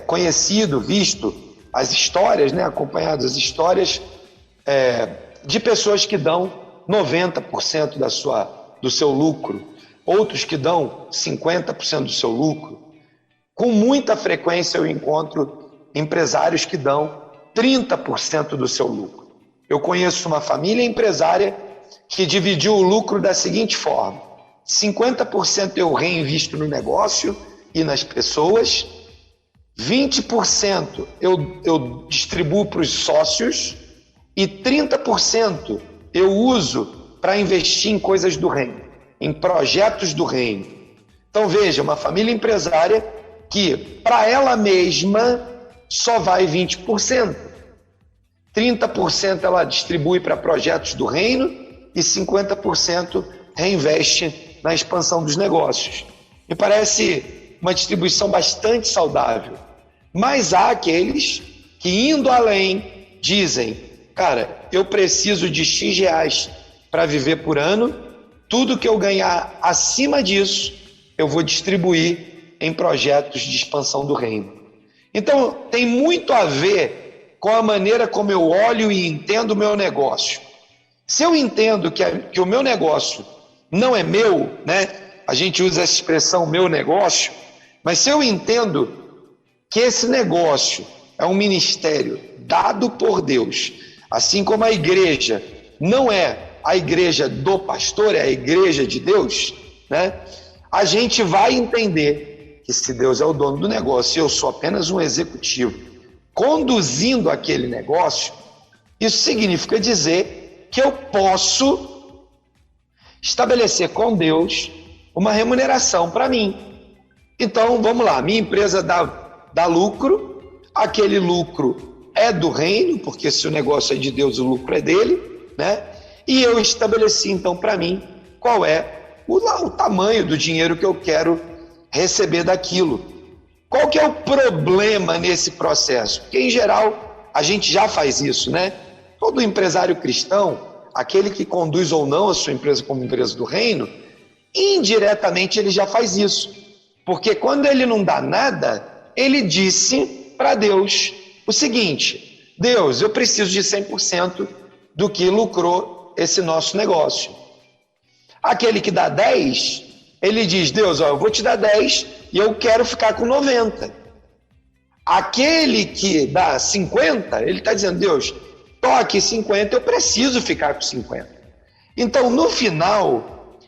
S3: conhecido, visto as histórias, né, acompanhado as histórias de pessoas que dão 90% do seu lucro, outros que dão 50% do seu lucro. Com muita frequência eu encontro empresários que dão 30% do seu lucro. Eu conheço uma família empresária que dividiu o lucro da seguinte forma: 50% eu reinvisto no negócio e nas pessoas, 20% eu distribuo para os sócios e 30% eu uso para investir em coisas do reino, em projetos do reino. Então veja, uma família empresária que para ela mesma só vai 20%. 30% ela distribui para projetos do reino e 50% reinveste na expansão dos negócios. Me parece uma distribuição bastante saudável. Mas há aqueles que, indo além, dizem: cara, eu preciso de X reais para viver por ano, tudo que eu ganhar acima disso, eu vou distribuir em projetos de expansão do reino. Então, tem muito a ver com a maneira como eu olho e entendo o meu negócio. Se eu entendo que o meu negócio não é meu, né? A gente usa essa expressão meu negócio, mas se eu entendo que esse negócio é um ministério dado por Deus, assim como a igreja não é a igreja do pastor, é a igreja de Deus, né? A gente vai entender que se Deus é o dono do negócio e eu sou apenas um executivo conduzindo aquele negócio, isso significa dizer que eu posso estabelecer com Deus uma remuneração para mim. Então, vamos lá, minha empresa dá lucro, aquele lucro é do reino, porque se o negócio é de Deus, o lucro é dele, né? E eu estabeleci então para mim qual é o tamanho do dinheiro que eu quero receber daquilo. Qual que é o problema nesse processo? Porque em geral a gente já faz isso, né? Todo empresário cristão, aquele que conduz ou não a sua empresa como empresa do reino, indiretamente ele já faz isso. Porque quando ele não dá nada, ele disse para Deus o seguinte: Deus, eu preciso de 100% do que lucrou esse nosso negócio. Aquele que dá 10, ele diz: Deus, eu vou te dar 10 e eu quero ficar com 90. Aquele que dá 50, ele está dizendo: Deus, toque 50, eu preciso ficar com 50. Então, no final,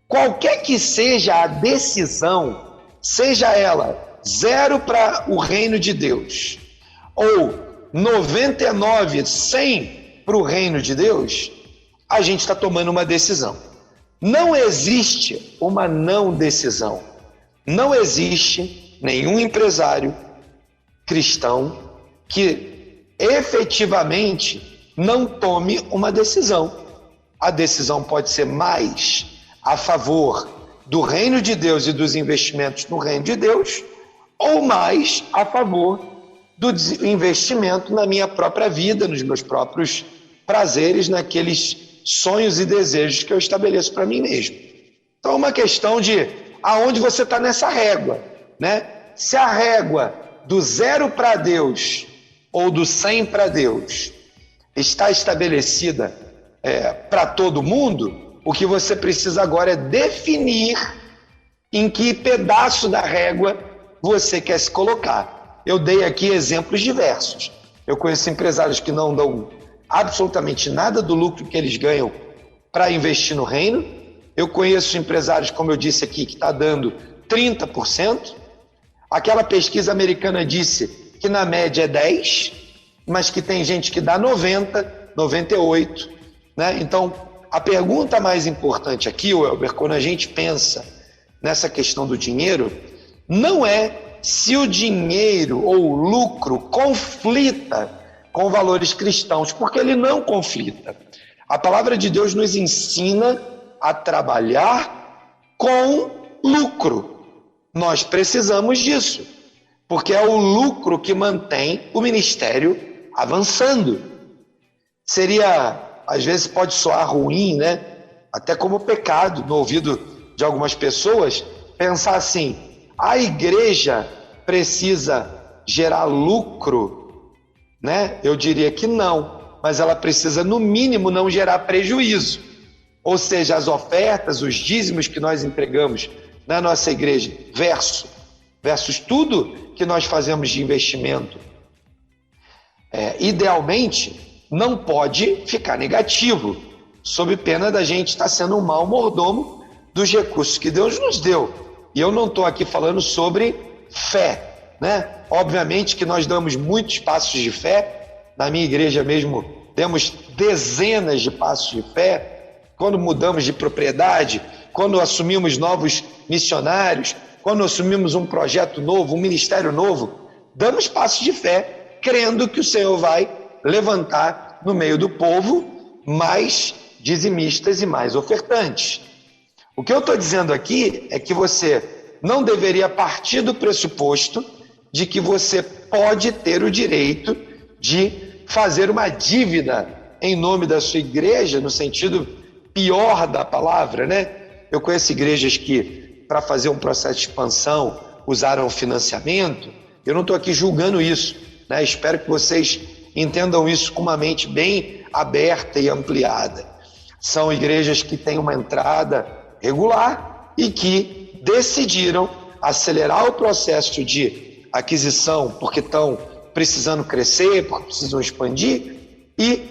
S3: qualquer que seja a decisão, seja ela 0 para o reino de Deus, ou 99, 100 para o reino de Deus, a gente está tomando uma decisão. Não existe uma não decisão. Não existe nenhum empresário cristão que efetivamente não tome uma decisão. A decisão pode ser mais a favor do reino de Deus e dos investimentos no reino de Deus, ou mais a favor do investimento na minha própria vida, nos meus próprios prazeres, naqueles sonhos e desejos que eu estabeleço para mim mesmo. Então é uma questão de aonde você está nessa régua, né? Se a régua do 0 para Deus ou do 100 para Deus está estabelecida para todo mundo, o que você precisa agora é definir em que pedaço da régua você quer se colocar. Eu dei aqui exemplos diversos. Eu conheço empresários que não dão absolutamente nada do lucro que eles ganham para investir no reino. Eu conheço empresários, como eu disse aqui, que está dando 30%. Aquela pesquisa americana disse que na média é 10%, mas que tem gente que dá 90%, 98%. Né? Então, a pergunta mais importante aqui, Welber, quando a gente pensa nessa questão do dinheiro, não é se o dinheiro ou o lucro conflita com valores cristãos, porque ele não conflita. A palavra de Deus nos ensina a trabalhar com lucro. Nós precisamos disso, porque é o lucro que mantém o ministério avançando. Seria, às vezes pode soar ruim, né? Até como pecado no ouvido de algumas pessoas, pensar assim: a igreja precisa gerar lucro, né? Eu diria que não, mas ela precisa, no mínimo, não gerar prejuízo. Ou seja, as ofertas, os dízimos que nós entregamos na nossa igreja, versus tudo que nós fazemos de investimento, idealmente, não pode ficar negativo, sob pena da gente estar sendo um mau mordomo dos recursos que Deus nos deu. E eu não estou aqui falando sobre fé, né? Obviamente que nós damos muitos passos de fé, na minha igreja mesmo demos dezenas de passos de fé, quando mudamos de propriedade, quando assumimos novos missionários, quando assumimos um projeto novo, um ministério novo, damos passos de fé, crendo que o Senhor vai levantar no meio do povo mais dizimistas e mais ofertantes. O que eu estou dizendo aqui é que você não deveria partir do pressuposto de que você pode ter o direito de fazer uma dívida em nome da sua igreja, no sentido pior da palavra, né? Eu conheço igrejas que, para fazer um processo de expansão, usaram financiamento. Eu não estou aqui julgando isso, né? Espero que vocês entendam isso com uma mente bem aberta e ampliada. São igrejas que têm uma entrada regular e que decidiram acelerar o processo de aquisição porque estão precisando crescer, porque precisam expandir e,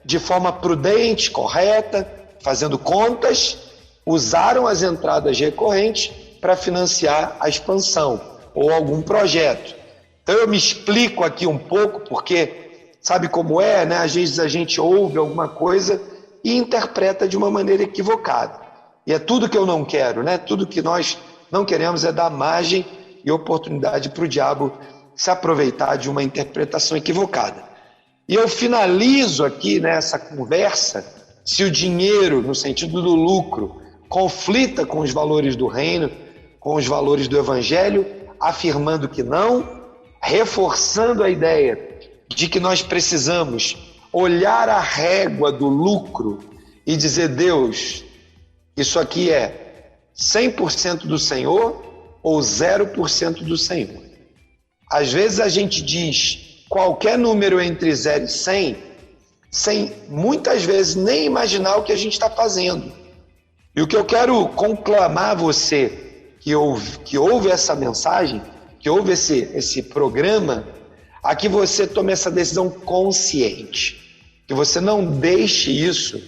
S3: de forma prudente, correta, fazendo contas, usaram as entradas recorrentes para financiar a expansão ou algum projeto. Então eu me explico aqui um pouco, porque sabe como é, né? Às vezes a gente ouve alguma coisa e interpreta de uma maneira equivocada. E é tudo que eu não quero, né? Tudo que nós não queremos é dar margem e oportunidade para o diabo se aproveitar de uma interpretação equivocada. E eu finalizo aqui nessa conversa, se o dinheiro, no sentido do lucro, conflita com os valores do reino, com os valores do evangelho, afirmando que não, reforçando a ideia de que nós precisamos olhar a régua do lucro e dizer: Deus, isso aqui é 100% do Senhor ou 0% do Senhor. Às vezes a gente diz qualquer número entre 0 e 100, sem muitas vezes nem imaginar o que a gente está fazendo. E o que eu quero conclamar a você que ouve essa mensagem, que ouve esse programa, a que você tome essa decisão consciente, que você não deixe isso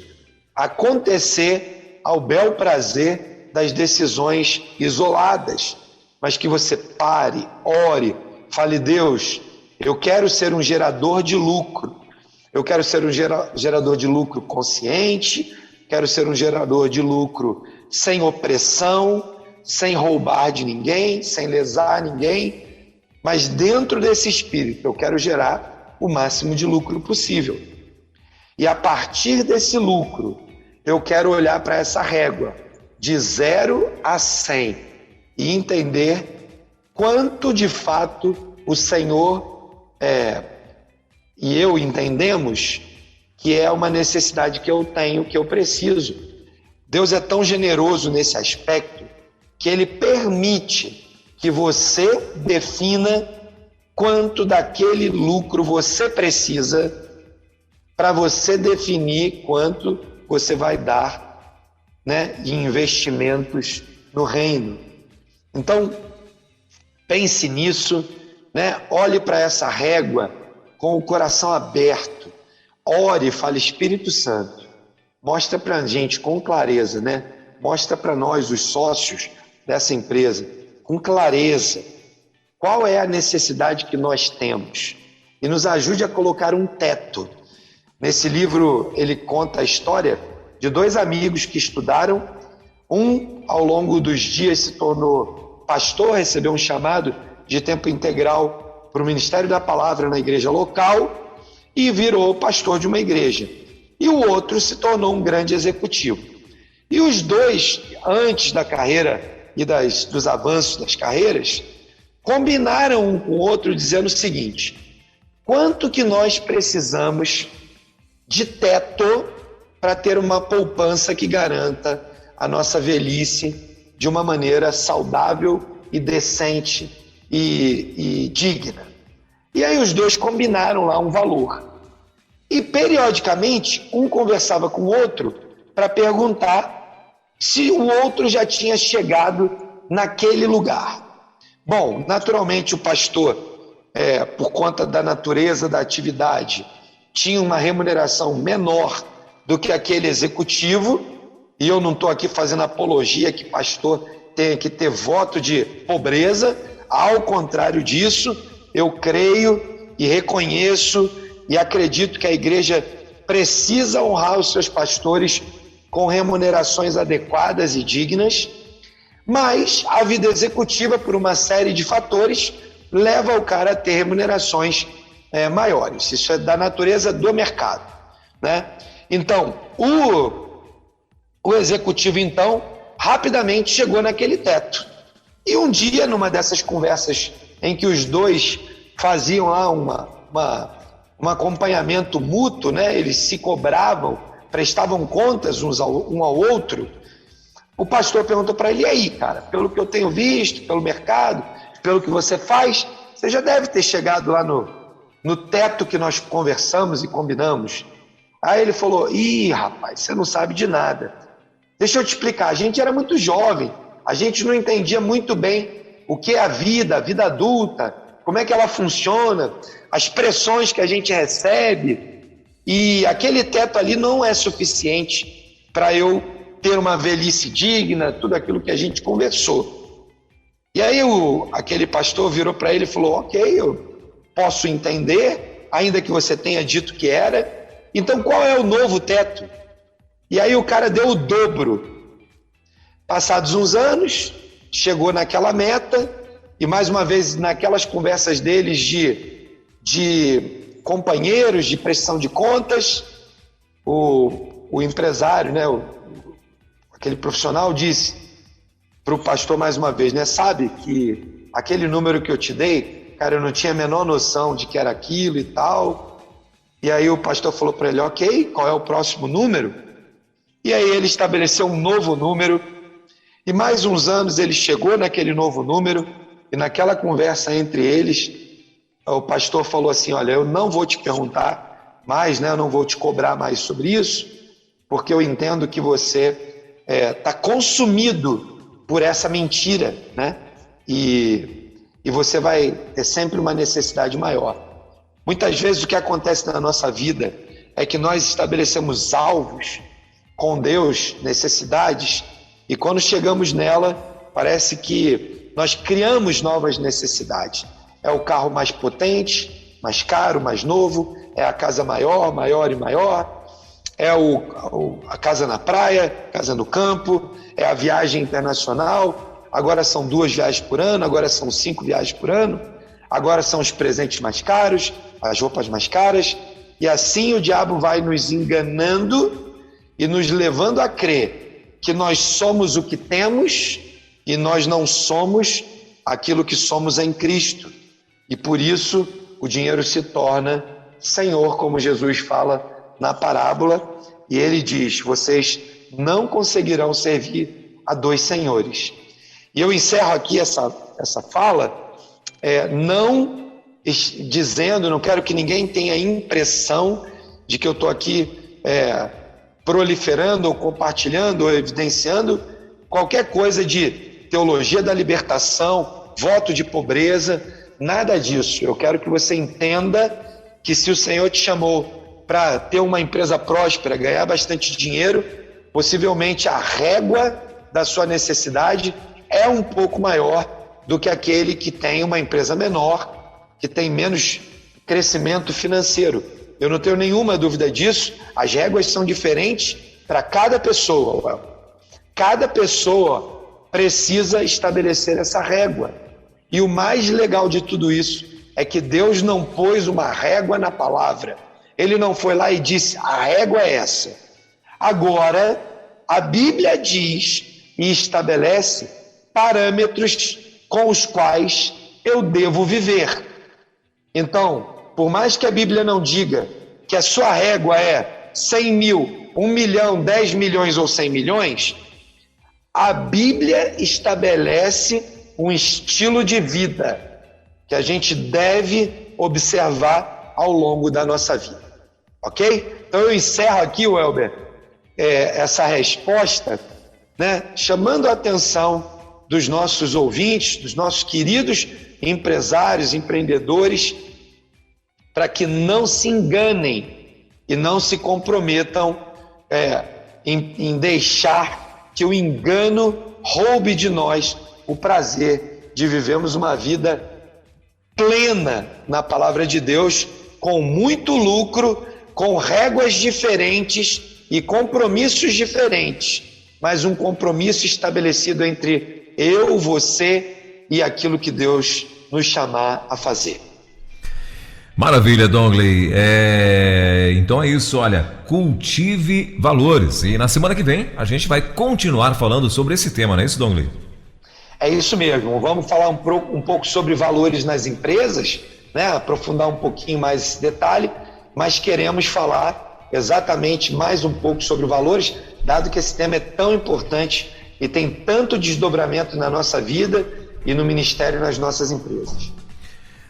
S3: acontecer ao bel prazer das decisões isoladas, mas que você pare, ore, fale: Deus, eu quero ser um gerador de lucro, eu quero ser um gerador de lucro consciente, quero ser um gerador de lucro sem opressão, sem roubar de ninguém, sem lesar ninguém, mas dentro desse espírito eu quero gerar o máximo de lucro possível. E a partir desse lucro, eu quero olhar para essa régua de 0 a 100 e entender quanto de fato o Senhor e eu entendemos que é uma necessidade que eu tenho, que eu preciso. Deus é tão generoso nesse aspecto que Ele permite que você defina quanto daquele lucro você precisa para você definir quanto você vai dar, né, em investimentos no reino. Então, pense nisso, né? Olhe para essa régua com o coração aberto. Ore e fale: Espírito Santo, mostra para a gente com clareza, né? Mostra para nós, os sócios dessa empresa, com clareza, qual é a necessidade que nós temos e nos ajude a colocar um teto. Nesse livro ele conta a história de 2 amigos que estudaram. Um, ao longo dos dias, se tornou pastor, recebeu um chamado de tempo integral para o Ministério da Palavra na igreja local e virou pastor de uma igreja. E o outro se tornou um grande executivo. E os dois, antes da carreira e dos avanços das carreiras, combinaram um com o outro dizendo o seguinte: quanto que nós precisamos de teto para ter uma poupança que garanta a nossa velhice de uma maneira saudável e decente e digna. E aí os dois combinaram lá um valor. E periodicamente um conversava com o outro para perguntar se o outro já tinha chegado naquele lugar. Bom, naturalmente o pastor, por conta da natureza da atividade, tinha uma remuneração menor do que aquele executivo, e eu não estou aqui fazendo apologia que pastor tenha que ter voto de pobreza, ao contrário disso, eu creio e reconheço e acredito que a igreja precisa honrar os seus pastores com remunerações adequadas e dignas, mas a vida executiva, por uma série de fatores, leva o cara a ter remunerações maiores. Isso é da natureza do mercado, né? Então, o executivo, então, rapidamente chegou naquele teto. E um dia, numa dessas conversas em que os dois faziam lá um acompanhamento mútuo, né? Eles se cobravam, prestavam contas um ao outro, o pastor perguntou para ele: e aí, cara, pelo que eu tenho visto, pelo mercado, pelo que você faz, você já deve ter chegado lá no teto que nós conversamos e combinamos. Aí ele falou: ih, rapaz, você não sabe de nada. Deixa eu te explicar, a gente era muito jovem, a gente não entendia muito bem o que é a vida adulta, como é que ela funciona, as pressões que a gente recebe, e aquele teto ali não é suficiente para eu ter uma velhice digna, tudo aquilo que a gente conversou. E aí aquele pastor virou para ele e falou: ok, eu posso entender, ainda que você tenha dito que era, então qual é o novo teto? E aí o cara deu o dobro. Passados uns anos, chegou naquela meta, e mais uma vez naquelas conversas deles de companheiros, de prestação de contas, o empresário, né, aquele profissional disse para o pastor mais uma vez, né, sabe que aquele número que eu te dei, cara, eu não tinha a menor noção de que era aquilo e tal. E aí o pastor falou para ele: ok, qual é o próximo número? E aí ele estabeleceu um novo número, e mais uns anos ele chegou naquele novo número, e naquela conversa entre eles, o pastor falou assim: olha, eu não vou te perguntar mais, né, eu não vou te cobrar mais sobre isso, porque eu entendo que você está consumido por essa mentira, né? E você vai ter sempre uma necessidade maior. Muitas vezes o que acontece na nossa vida é que nós estabelecemos alvos com Deus, necessidades, e quando chegamos nela, parece que nós criamos novas necessidades. É o carro mais potente, mais caro, mais novo, é a casa maior, maior e maior, é a casa na praia, casa no campo, é a viagem internacional, agora são 2 viagens por ano, agora são 5 viagens por ano, agora são os presentes mais caros, as roupas mais caras, e assim o diabo vai nos enganando e nos levando a crer que nós somos o que temos e nós não somos aquilo que somos em Cristo. E por isso o dinheiro se torna senhor, como Jesus fala na parábola, e ele diz: vocês não conseguirão servir a 2 senhores. E eu encerro aqui essa fala não dizendo, não quero que ninguém tenha a impressão de que eu estou aqui proliferando ou compartilhando ou evidenciando qualquer coisa de teologia da libertação, voto de pobreza, nada disso. Eu quero que você entenda que se o Senhor te chamou para ter uma empresa próspera, ganhar bastante dinheiro, possivelmente a régua da sua necessidade é um pouco maior do que aquele que tem uma empresa menor, que tem menos crescimento financeiro. Eu não tenho nenhuma dúvida disso. As réguas são diferentes para cada pessoa. Cada pessoa precisa estabelecer essa régua. E o mais legal de tudo isso é que Deus não pôs uma régua na palavra. Ele não foi lá e disse: a régua é essa. Agora, A Bíblia diz e estabelece parâmetros com os quais eu devo viver. Então, por mais que a Bíblia não diga que a sua régua é 100 mil, 1 milhão, 10 milhões ou 100 milhões, a Bíblia estabelece um estilo de vida que a gente deve observar ao longo da nossa vida, ok? Então eu encerro aqui, Welber, essa resposta, né, chamando a atenção dos nossos ouvintes, dos nossos queridos empresários, empreendedores, para que não se enganem e não se comprometam em deixar que o engano roube de nós o prazer de vivermos uma vida plena na palavra de Deus, com muito lucro, com réguas diferentes e compromissos diferentes, mas um compromisso estabelecido entre eu, você e aquilo que Deus nos chamar a fazer.
S2: Maravilha, Dongley. Então é isso, olha, cultive valores. E na semana que vem a gente vai continuar falando sobre esse tema, não é isso, Dongley?
S3: É isso mesmo. Vamos falar um pouco sobre valores nas empresas, né? Aprofundar um pouquinho mais esse detalhe, mas queremos falar exatamente mais um pouco sobre valores, dado que esse tema é tão importante e tem tanto desdobramento na nossa vida e no ministério nas nossas empresas.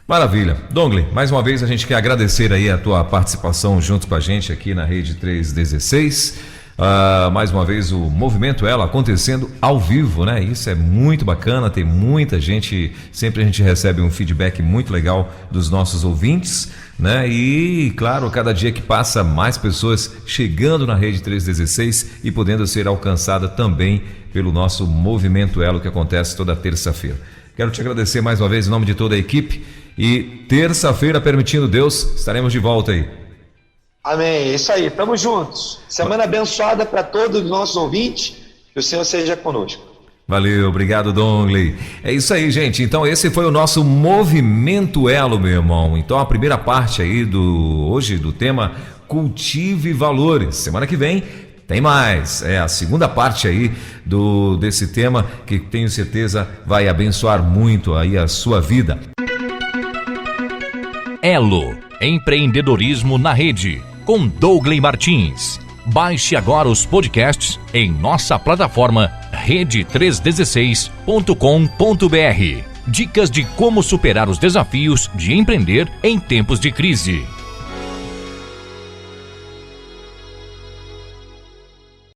S2: Maravilha. Dongley, mais uma vez a gente quer agradecer aí a tua participação junto com a gente aqui na Rede 316. Mais uma vez o Movimento Elo acontecendo ao vivo, né? Isso é muito bacana, tem muita gente, sempre a gente recebe um feedback muito legal dos nossos ouvintes, né? E claro, cada dia que passa, mais pessoas chegando na Rede 316 e podendo ser alcançada também pelo nosso Movimento Elo, que acontece toda terça-feira. Quero te agradecer mais uma vez em nome de toda a equipe e terça-feira, permitindo Deus, estaremos de volta aí.
S3: Amém, isso aí, estamos juntos. Semana abençoada para todos os nossos ouvintes, que o Senhor seja conosco.
S2: Valeu, obrigado, Dongley. É isso aí, gente. Então esse foi o nosso Movimento Elo, meu irmão. Então a primeira parte aí hoje do tema Cultive Valores. Semana que vem tem mais. É a segunda parte aí desse tema que tenho certeza vai abençoar muito aí a sua vida.
S1: Elo, empreendedorismo na rede, com Douglas Martins. Baixe agora os podcasts em nossa plataforma rede316.com.br. Dicas de como superar os desafios de empreender em tempos de crise.